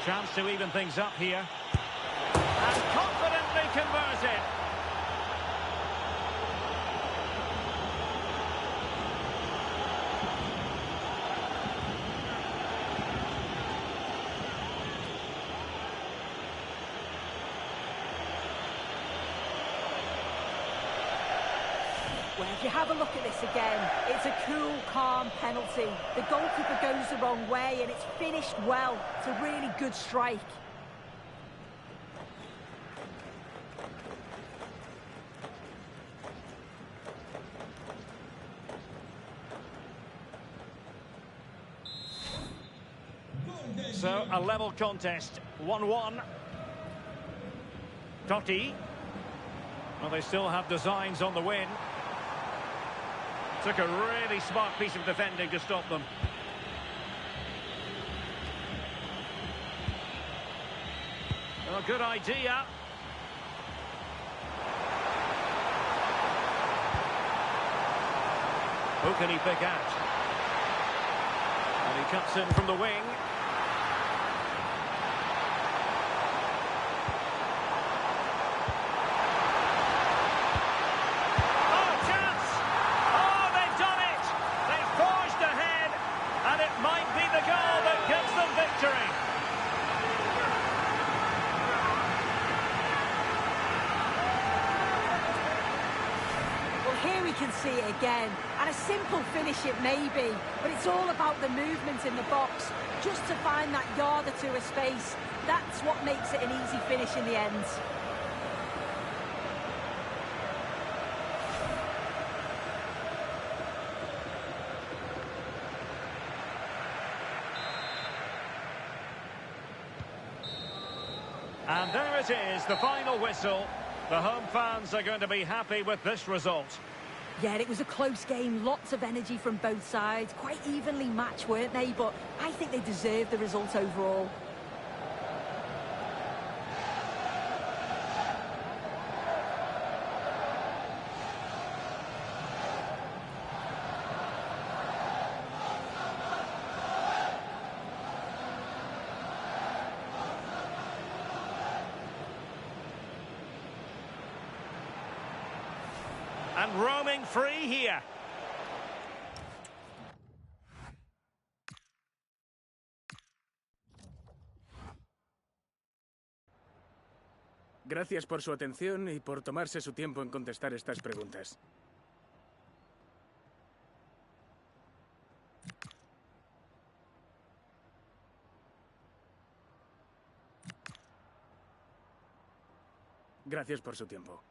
Chance to even things up here. And confidently converted. Well, if you have a look at this again, it's a cool, calm penalty. The goalkeeper goes the wrong way and it's finished well. It's a really good strike. So, a level contest, 1-1. Totti. Well, they still have designs on the win. Took a really smart piece of defending to stop them. Oh, good idea. Who can he pick out? And he cuts in from the wing. See it again, and a simple finish it may be, but it's all about the movement in the box, just to find that yard or two of space. That's what makes it an easy finish in the end. And there it is, the final whistle. The home fans are going to be happy with this result. Yeah, it was a close game, lots of energy from both sides, quite evenly matched, weren't they? But I think they deserved the result overall. And roaming free here. Gracias por su atención y por tomarse su tiempo en contestar estas preguntas. Gracias por su tiempo.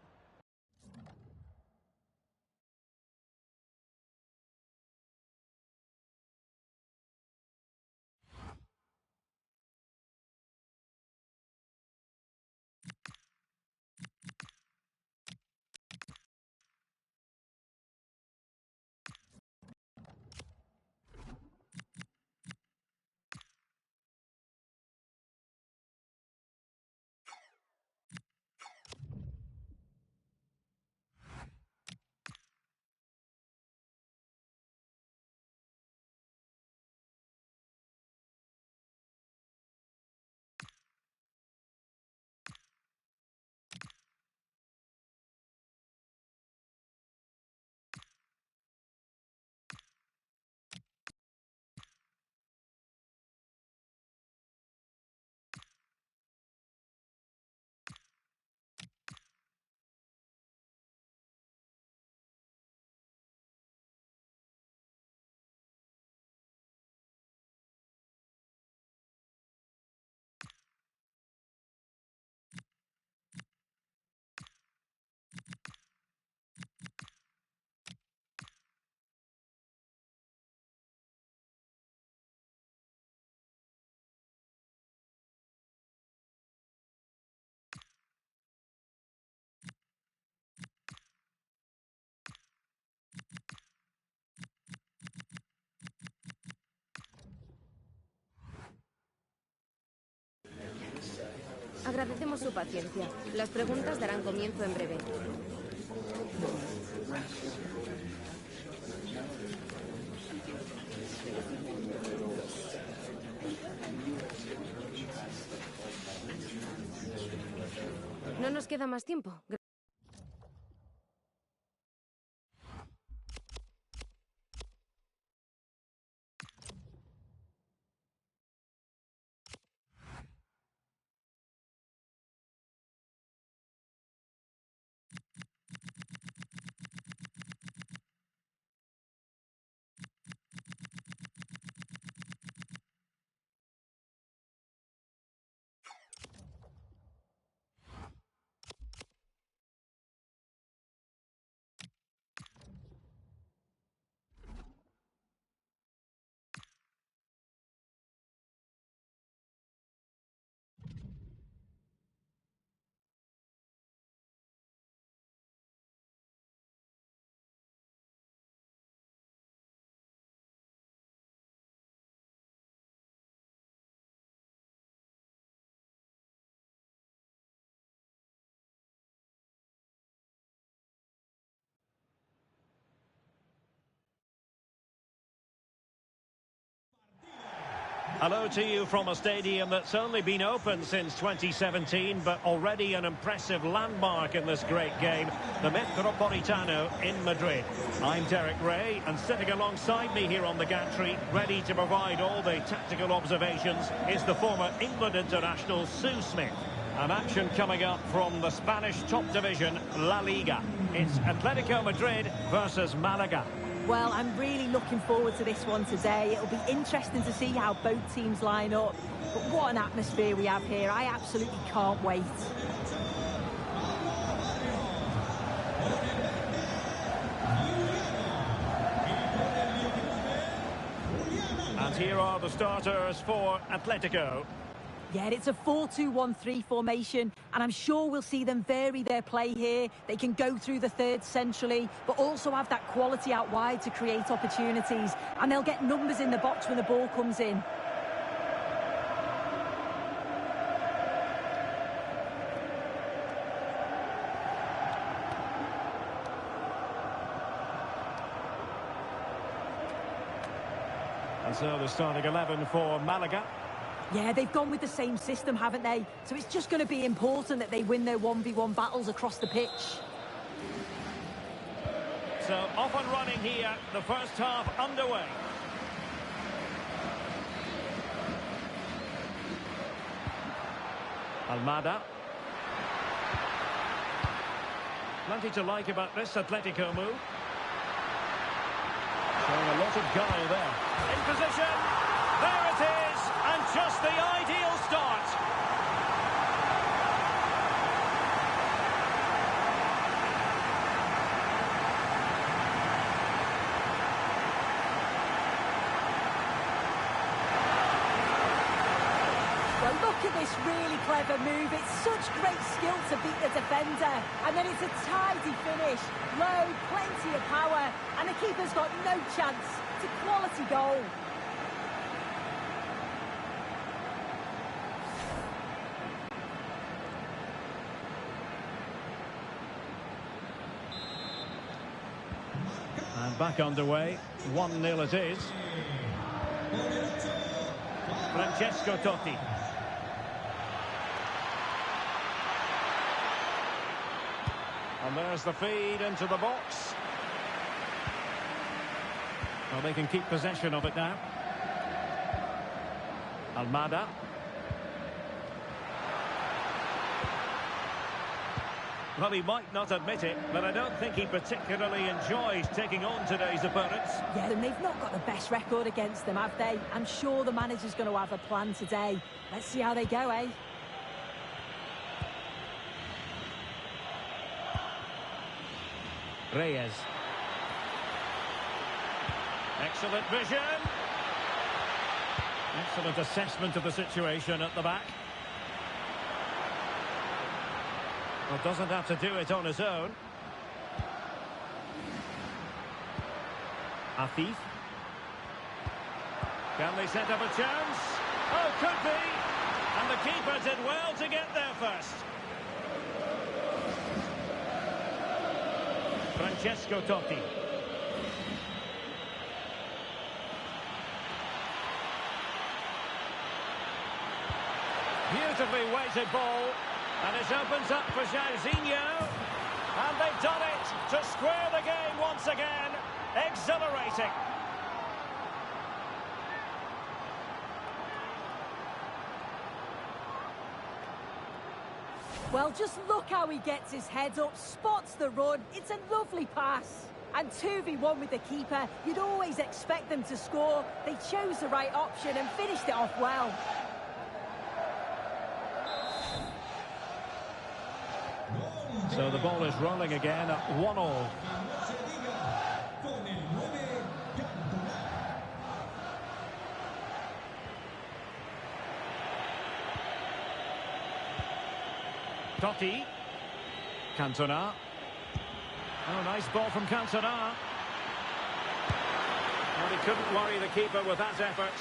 Agradecemos su paciencia. Las preguntas darán comienzo en breve. No nos queda más tiempo. Hello to you from a stadium that's only been open since 2017, but already an impressive landmark in this great game, the Metropolitano in Madrid. I'm Derek Ray, and sitting alongside me here on the gantry, ready to provide all the tactical observations, is the former England international Sue Smith. An action coming up from the Spanish top division, La Liga. It's Atletico Madrid versus Malaga. Well, I'm really looking forward to this one today. It'll be interesting to see how both teams line up. But what an atmosphere we have here. I absolutely can't wait. And here are the starters for Atletico. Yeah, it's a 4-2-1-3 formation, and I'm sure we'll see them vary their play here. They can go through the third centrally, but also have that quality out wide to create opportunities, and they'll get numbers in the box when the ball comes in. And so the starting 11 for Malaga. Yeah, they've gone with the same system, haven't they? So it's just going to be important that they win their 1v1 battles across the pitch. So off and running here, the first half underway. Almada. Plenty to like about this Atletico move. Showing a lot of guile there. In position. There it is. And just the ideal start. Well, look at this really clever move. It's such great skill to beat the defender. And then it's a tidy finish. Low, plenty of power. And the keeper's got no chance. It's a quality goal. And back underway, 1-0 it is. Francesco Totti. And there's the feed into the box. Well, they can keep possession of it now. Almada. Well, he might not admit it, but I don't think he particularly enjoys taking on today's opponents. Yeah, and they've not got the best record against them, have they? I'm sure the manager's going to have a plan today. Let's see how they go, eh? Reyes. Excellent vision. Excellent assessment of the situation at the back. Well, doesn't have to do it on his own. Afif. Can they set up a chance? Oh, could be. And the keeper did well to get there first. Francesco Totti. Beautifully weighted ball. And it opens up for Jairzinho. And they've done it to square the game once again. Exhilarating. Well, just look how he gets his head up, spots the run. It's a lovely pass. And 2v1 with the keeper, you'd always expect them to score. They chose the right option and finished it off well. So the ball is rolling again at 1-1. Totti. Cantona. Oh, nice ball from Cantona. Well, he couldn't worry the keeper with that effort.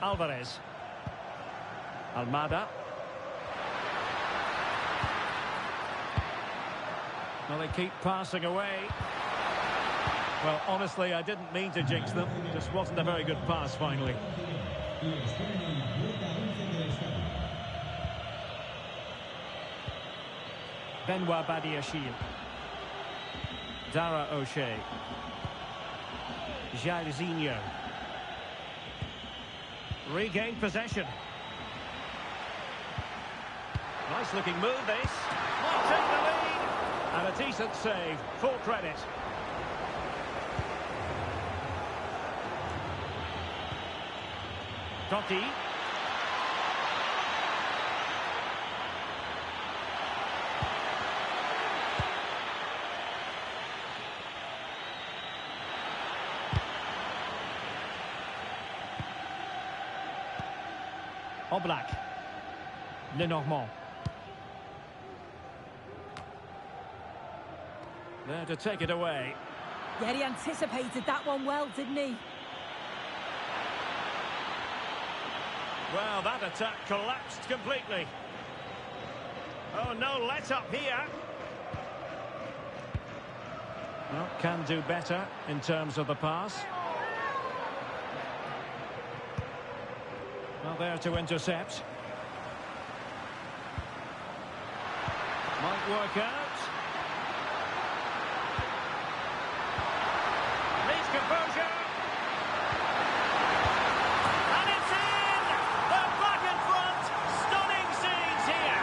Alvarez. Almada. Well, they keep passing away. Well, honestly, I didn't mean to jinx them. Just wasn't a very good pass, finally. Benoit Badiashile. Dara O'Shea. Jairzinho. Regained possession. Nice looking move, this. Might take the lead. And a decent save. Full credit. Totti. Oblak. Lenormand. There to take it away. Yeah, he anticipated that one well, didn't he? Well, that attack collapsed completely. Oh, no let-up here. Well, can do better in terms of the pass. Well, there to intercept. Might work out. Needs composure. And it's in! They're back in front. Stunning scenes here.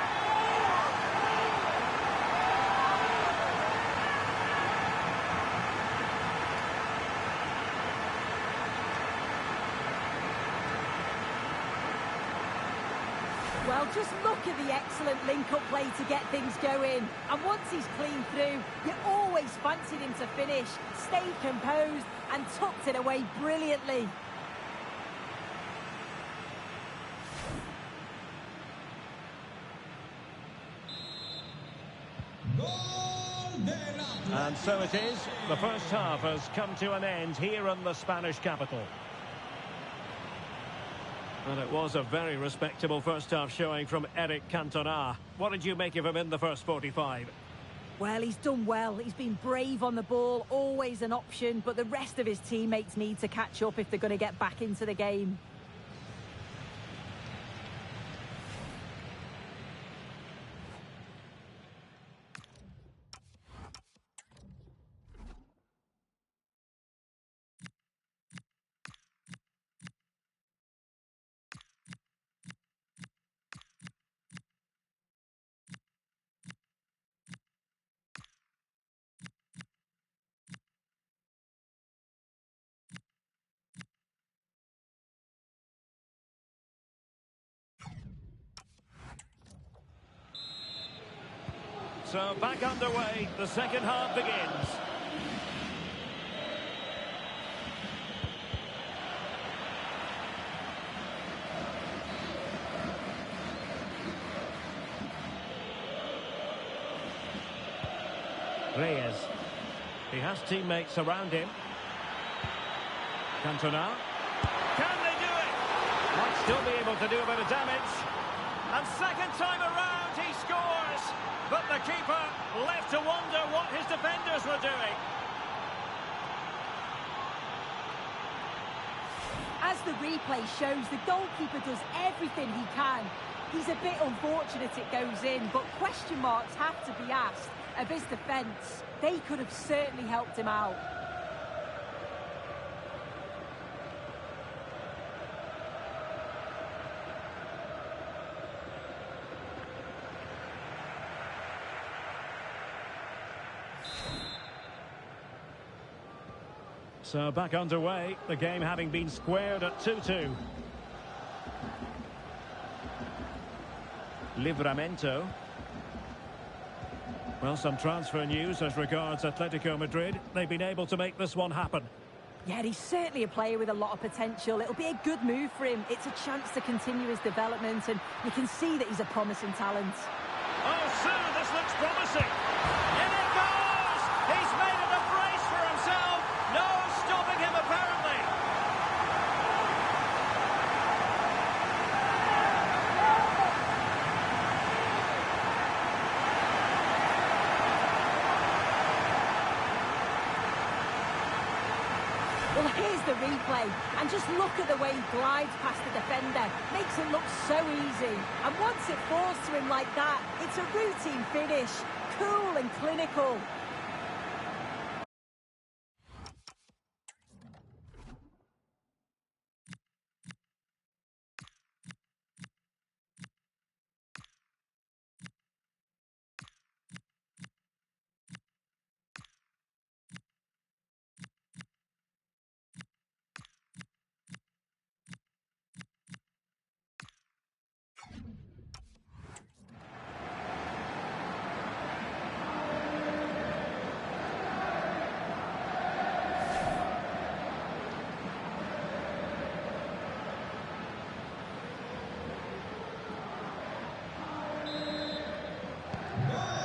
Well, just look at the excellent link-up play to get things going. And once he's clean through, you always fancied him to finish, stayed composed and tucked it away brilliantly. And so it is. The first half has come to an end here in the Spanish capital. And it was a very respectable first half showing from Eric Cantona. What did you make of him in the first 45? Well, he's done well. He's been brave on the ball, always an option, but the rest of his teammates need to catch up if they're going to get back into the game. So back underway, the second half begins. Reyes. He has teammates around him. Cantona. Can they do it? Might still be able to do a bit of damage. And second time around, he scores. But the keeper left to wonder what his defenders were doing. As the replay shows, the goalkeeper does everything he can. He's a bit unfortunate it goes in, but question marks have to be asked of his defence. They could have certainly helped him out. So back underway, the game having been squared at 2-2. Livramento. Well, some transfer news as regards Atletico Madrid. They've been able to make this one happen. Yeah, he's certainly a player with a lot of potential. It'll be a good move for him. It's a chance to continue his development, and you can see that he's a promising talent. Oh, soon this looks promising. In it goes! He's made it a brace for himself. No stopping him, apparently. Well, here's the replay, and just look at the way he glides past the defender. Makes it look so easy. And once it falls to him like that, it's a routine finish. Cool and clinical.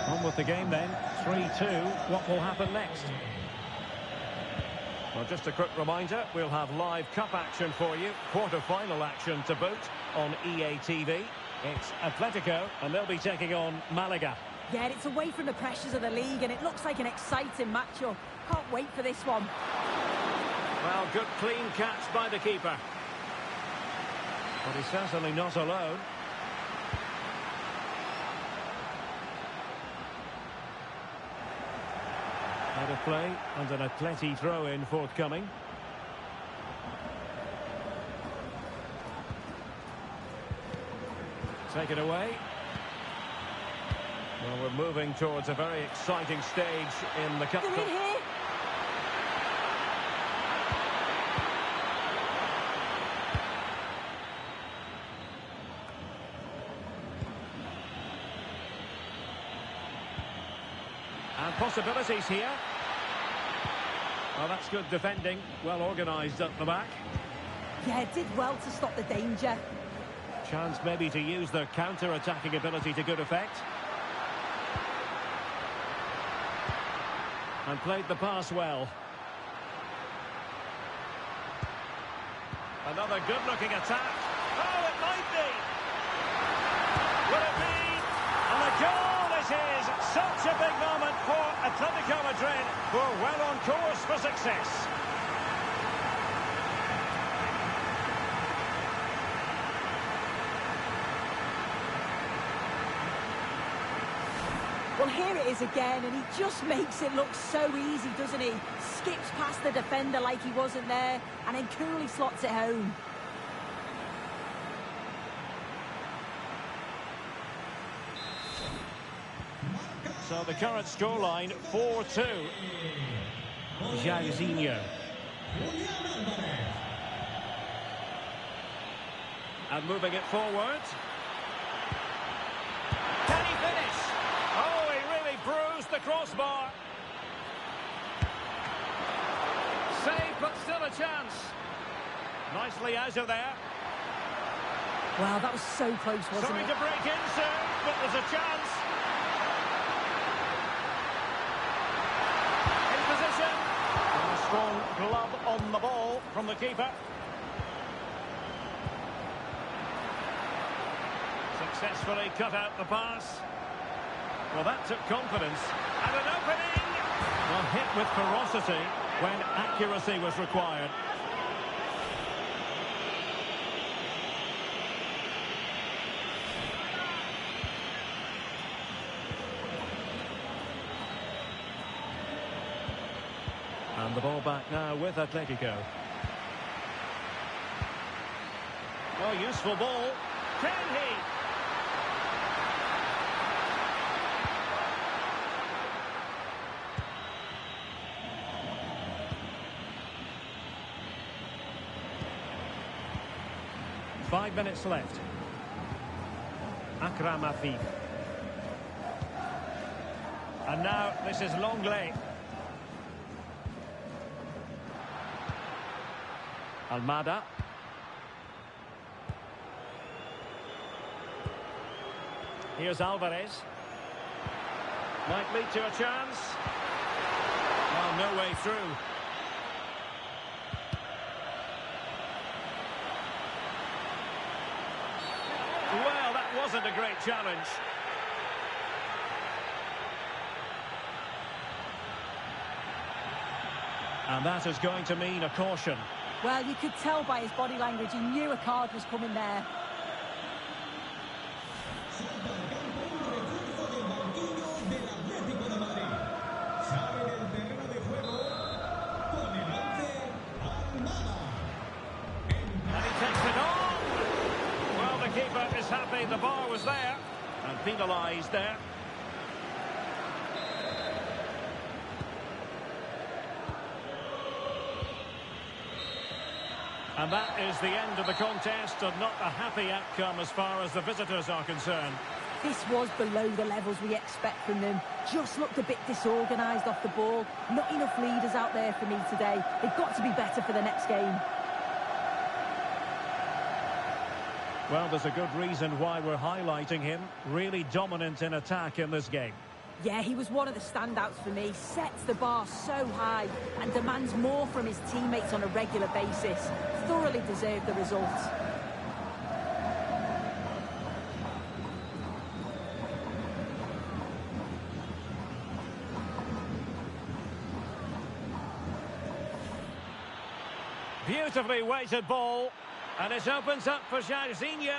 On with the game then, 3-2. What will happen next? Well, just a quick reminder, we'll have live cup action for you. Quarter-final action to boot on EA TV. It's Atletico, and they'll be taking on Malaga. Yeah, it's away from the pressures of the league, and it looks like an exciting matchup. Can't wait for this one. Well, good clean catch by the keeper. But he's certainly not alone. Out of play, and an Atleti throw-in forthcoming. Take it away. Well, we're moving towards a very exciting stage in the cup. They're in here. And possibilities here. Well, that's good defending. Well organised at the back. Yeah, did well to stop the danger. Chance maybe to use their counter-attacking ability to good effect. And played the pass well. Another good-looking attack. Oh, it might be. Will it be? And the goal it is. Such a big moment for Atletico Madrid, who are well on course for success. Well, here it is again, and he just makes it look so easy, doesn't he? Skips past the defender like he wasn't there, and then coolly slots it home. So the current scoreline, 4-2. Jairzinho. And moving it forward. Can he finish? Oh, he really bruised the crossbar. Save, but still a chance. Nicely out of there. Wow, that was so close, wasn't Sorry it? to break in, sir, but there's a chance. In position. Strong glove on the ball from the keeper. Successfully cut out the pass. Well, that took confidence. And an opening! Well, hit with ferocity when accuracy was required. And the ball back now with Atletico. Oh, useful ball. Can he? Five minutes left. Akram Afif. And now this is Longley. Almada. Here's Alvarez. Might lead to a chance. Well, no way through. Well, that wasn't a great challenge. And that is going to mean a caution. Well, you could tell by his body language he knew a card was coming there. And he takes it on. Well, the keeper is happy the bar was there and penalised there. And that is the end of the contest, and not a happy outcome as far as the visitors are concerned. This was below the levels we expect from them. Just looked a bit disorganised off the ball. Not enough leaders out there for me today. They've got to be better for the next game. Well, there's a good reason why we're highlighting him. Really dominant in attack in this game. Yeah, he was one of the standouts for me. Sets the bar so high and demands more from his teammates on a regular basis. Thoroughly deserved the result. Beautifully weighted ball. And it opens up for Jairzinho.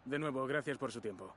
De nuevo, gracias por su tiempo.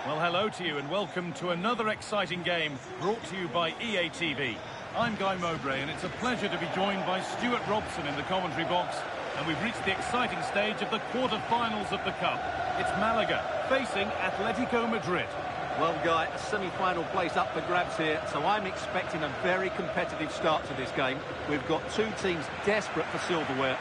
Well, hello to you and welcome to another exciting game brought to you by EA TV. I'm Guy Mowbray and it's a pleasure to be joined by Stuart Robson in the commentary box. And we've reached the exciting stage of the quarter-finals of the Cup. It's Malaga facing Atletico Madrid. Well, Guy, a semi-final place up for grabs here, so I'm expecting a very competitive start to this game. We've got two teams desperate for silverware.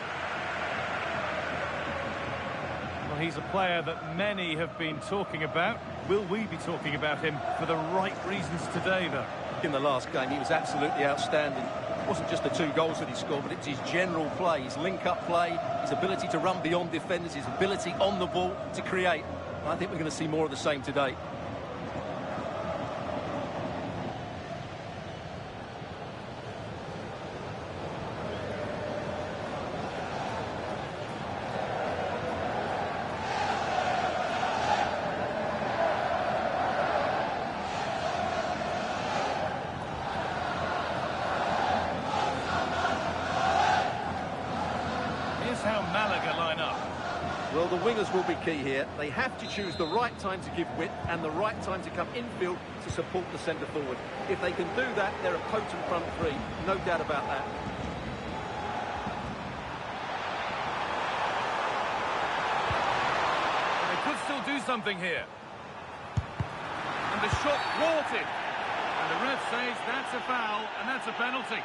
Well, he's a player that many have been talking about. Will we be talking about him for the right reasons today, though? In the last game, he was absolutely outstanding. It wasn't just the 2 goals that he scored, but it's his general play, his link-up play, his ability to run beyond defenders, his ability on the ball to create. I think we're going to see more of the same today. How Malaga line up. Well, the wingers will be key here. They have to choose the right time to give width and the right time to come infield to support the centre forward. If they can do that, they're a potent front three. No doubt about that. They could still do something here. And the shot thwarted. And the ref says that's a foul and that's a penalty.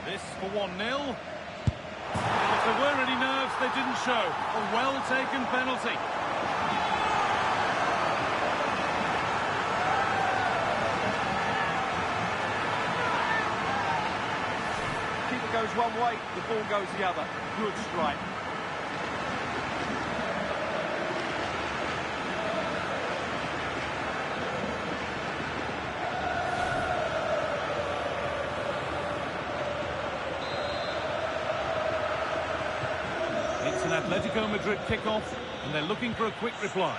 This for 1-0. If there were any nerves, they didn't show. A well-taken penalty. Keeper goes one way, the ball goes the other. Good strike. It's an Atletico Madrid kickoff, and they're looking for a quick reply.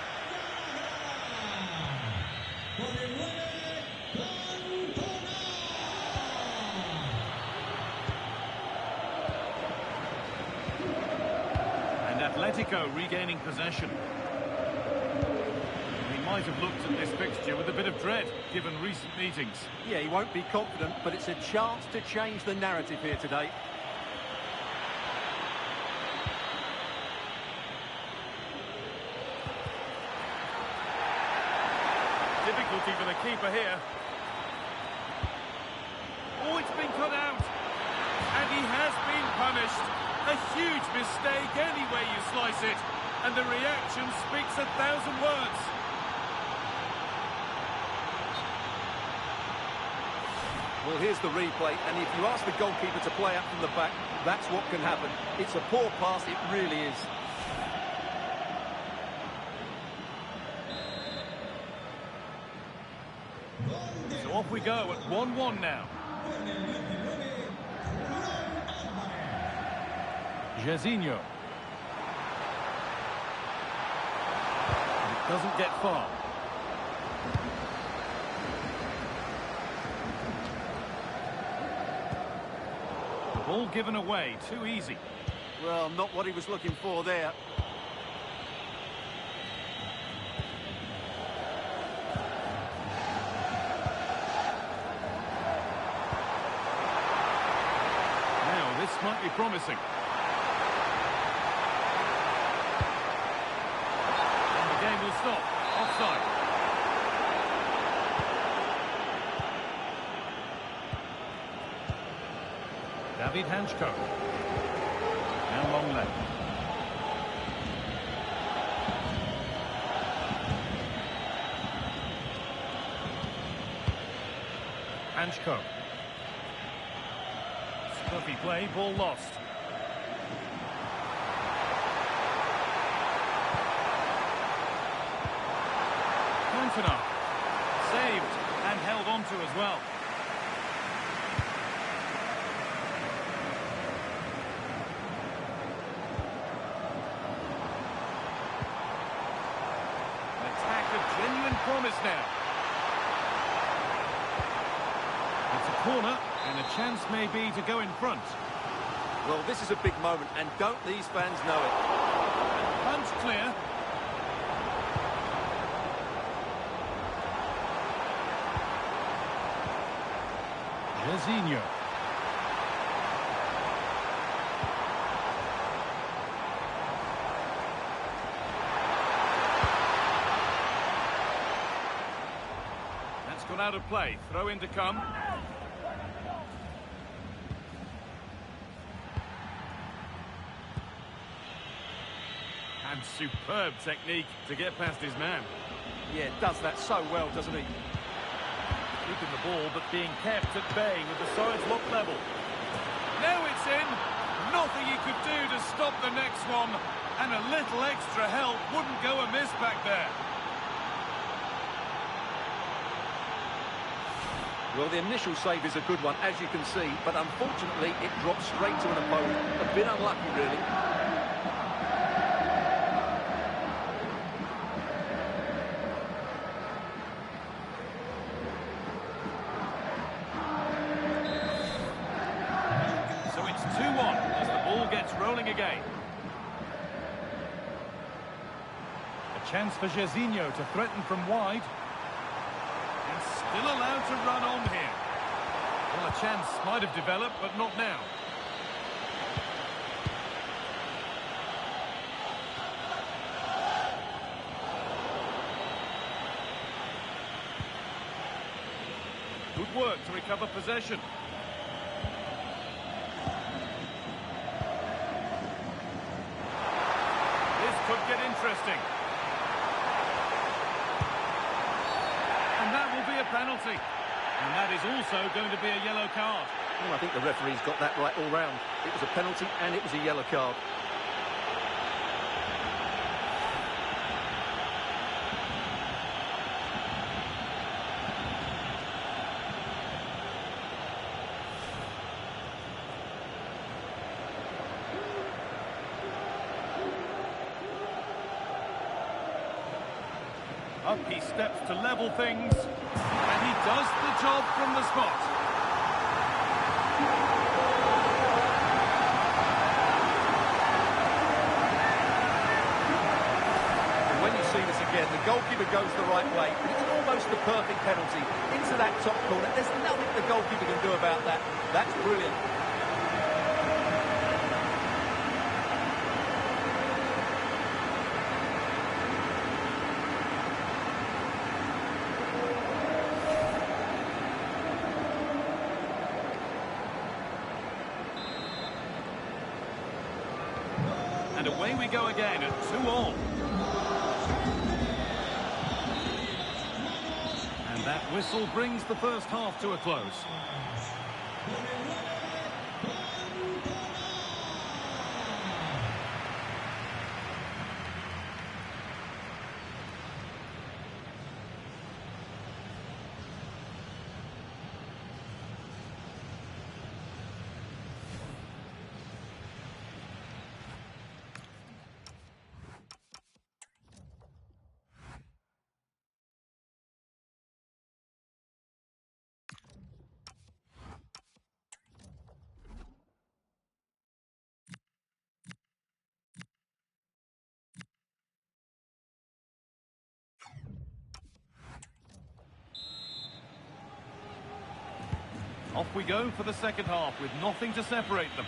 And Atletico regaining possession. He might have looked at this fixture with a bit of dread, given recent meetings. Yeah, he won't be confident, but it's a chance to change the narrative here today. Difficulty for the keeper here. Oh, it's been cut out. And he has been punished. A huge mistake any way you slice it. And the reaction speaks 1,000 words. Well, here's the replay, and if you ask the goalkeeper to play up from the back, that's what can happen. It's a poor pass, it really is. So off we go at 1-1 now. Jairzinho. It doesn't get far. The ball given away, too easy. Well, not what he was looking for there. Now, this might be promising. And the game will stop. Offside. David Hanchko. Now long left. Hanchko. Scruffy play, ball lost. Cantona. Saved and held on to as well. enormous now. It's a corner, and a chance maybe to go in front. Well, this is a big moment, and don't these fans know it? Punch clear. Jorginho. That's gone out of play. Throw in to come. And superb technique to get past his man. Yeah, does that so well, doesn't he? Keeping the ball, but being kept at bay with the sides locked level. Now it's in. Nothing he could do to stop the next one. And a little extra help wouldn't go amiss back there. Well, the initial save is a good one, as you can see, but unfortunately it drops straight to an opponent. A bit unlucky, really. So it's 2-1 as the ball gets rolling again. A chance for Jorginho to threaten from wide. And still allowed to run on here. Well, a chance might have developed, but not now. Good work to recover possession. This could get interesting. And that will be a penalty. And that is also going to be a yellow card. Well, I think the referee's got that right all round. It was a penalty and it was a yellow card. Up he steps to level things, and he does the job from the spot. And when you see this again, the goalkeeper goes the right way, and it's almost the perfect penalty into that top corner. There's nothing the goalkeeper can do about that. That's brilliant. And away we go again at 2-2. And that whistle brings the first half to a close. Off we go for the second half with nothing to separate them.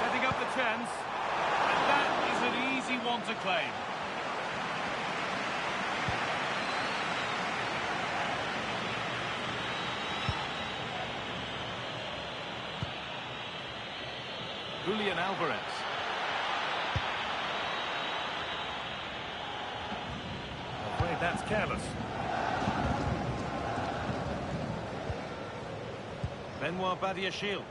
Setting up the chance, and that is an easy one to claim. Julian Alvarez. I'm afraid that's careless. Benoit Badiashile.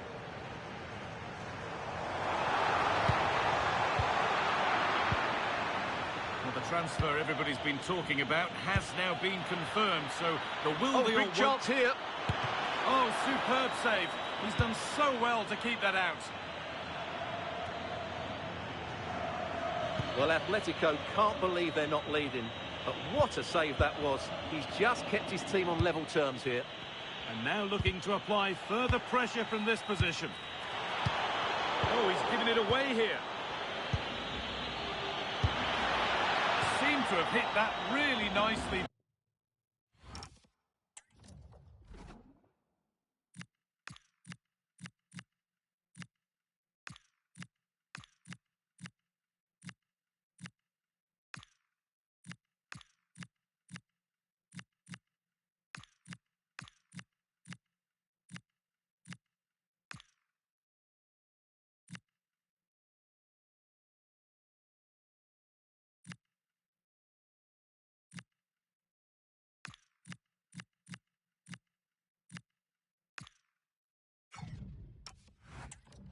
Well, the transfer everybody's been talking about has now been confirmed, so there will be a big chance here. Oh, superb save. He's done so well to keep that out. Well, Atletico can't believe they're not leading, but what a save that was. He's just kept his team on level terms here. And now looking to apply further pressure from this position. Oh, he's giving it away here. Seemed to have hit that really nicely.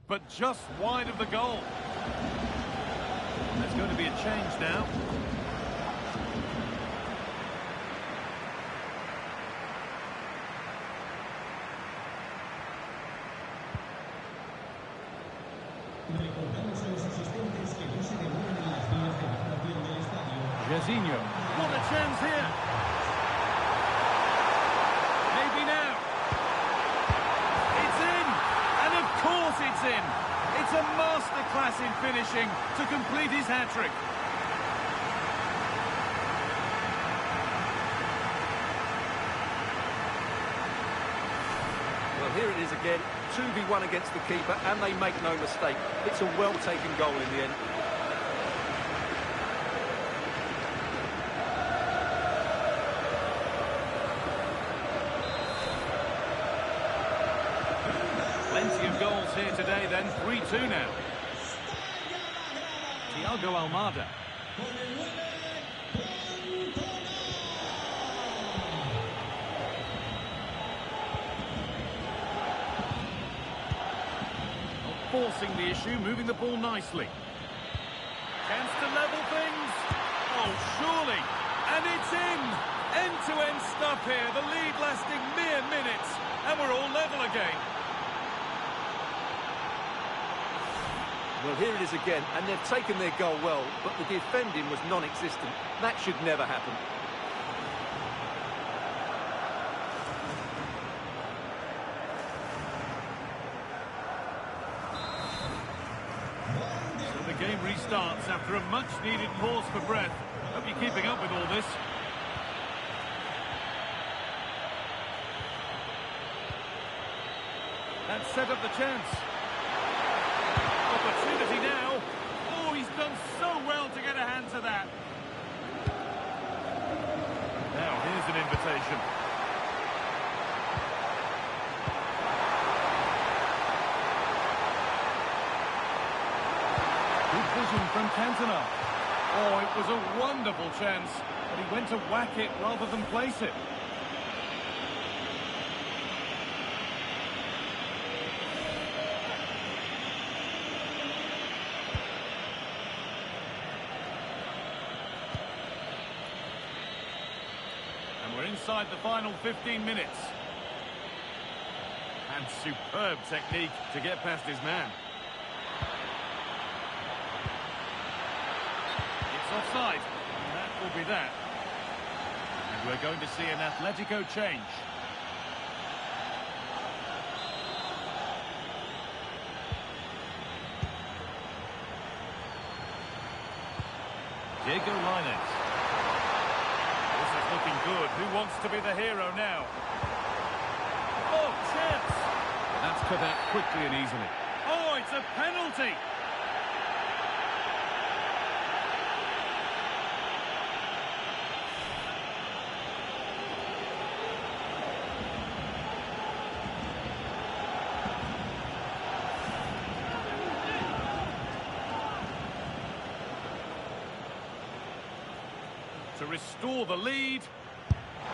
But just wide of the goal. There's going to be a change now. Recordamos a los asistentes que no se demoran en las vías de evacuación del estadio. Jorginho. What a chance here. Maybe now. It's in. And of course it's in. It's a masterclass in finishing to complete his hat-trick. Well, here it is again. 2v1 against the keeper, and they make no mistake. It's a well-taken goal in the end. Plenty of goals here today then, 3-2 now. Thiago Almada. Forcing the issue, moving the ball nicely. Chance to level things. Oh, surely. And it's in. End-to-end stuff here. The lead lasting mere minutes. And we're all level again. Well, here it is again, and they've taken their goal well, but the defending was non-existent. That should never happen. So the game restarts after a much-needed pause for breath. Hope you're keeping up with all this. That set up the chance. Opportunity now. Oh, he's done so well to get a hand to that. Now, here's an invitation. Good vision from Cantona. Oh, it was a wonderful chance, but he went to whack it rather than place it. We're inside the final 15 minutes. And superb technique to get past his man. It's offside. That will be that. And we're going to see an Atletico change. Diego Lainez. Looking good. Who wants to be the hero now? Oh, chance! That's cut out quickly and easily. Oh, it's a penalty! To restore the lead,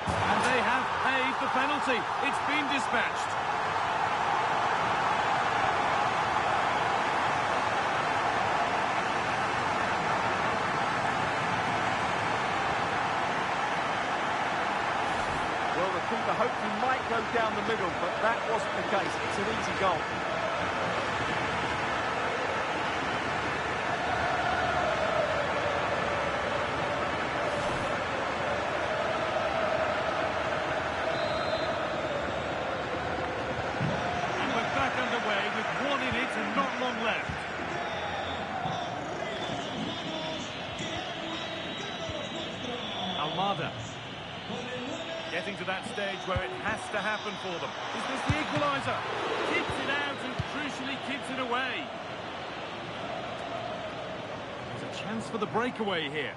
and they have paid the penalty. It's been dispatched. Well, the keeper hoped he might go down the middle, but that wasn't the case. It's an easy goal. And we're back underway with one in it and not long left. Almada. Getting to that stage where it has to happen for them. Is this the equaliser? Keeps it out and crucially keeps it away. There's a chance for the breakaway here.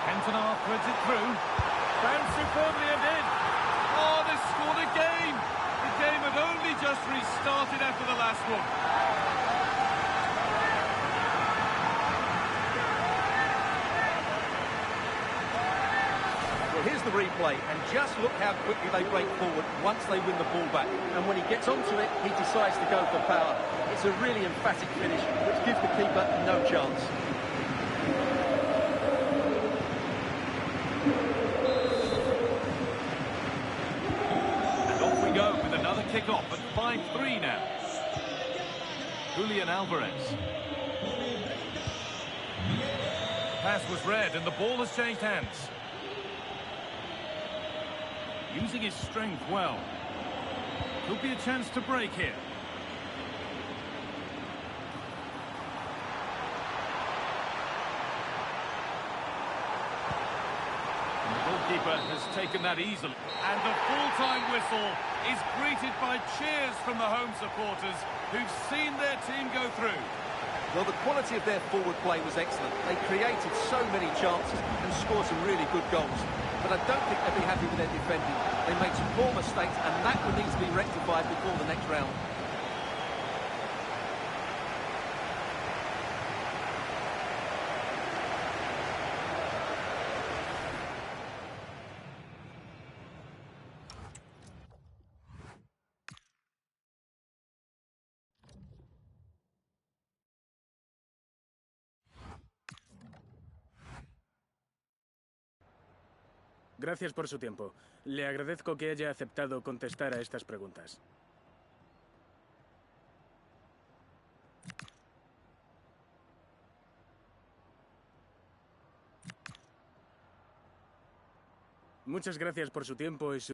Cantona threads it through. Found superbly and in. Oh, they scored again. The game had only just restarted after the last one. Here's the replay, and just look how quickly they break forward once they win the ball back. And when he gets onto it, he decides to go for power. It's a really emphatic finish, which gives the keeper no chance. And off we go with another kick-off at 5-3 now. Julian Alvarez. Pass was read, and the ball has changed hands. Using his strength well. Could be a chance to break here. And the goalkeeper has taken that easily. And the full-time whistle is greeted by cheers from the home supporters who've seen their team go through. Well, the quality of their forward play was excellent. They created so many chances and scored some really good goals. But I don't think they'll be happy with their defending. They made some poor mistakes, and that would need to be rectified before the next round. Gracias por su tiempo. Le agradezco que haya aceptado contestar a estas preguntas. Muchas gracias por su tiempo y su...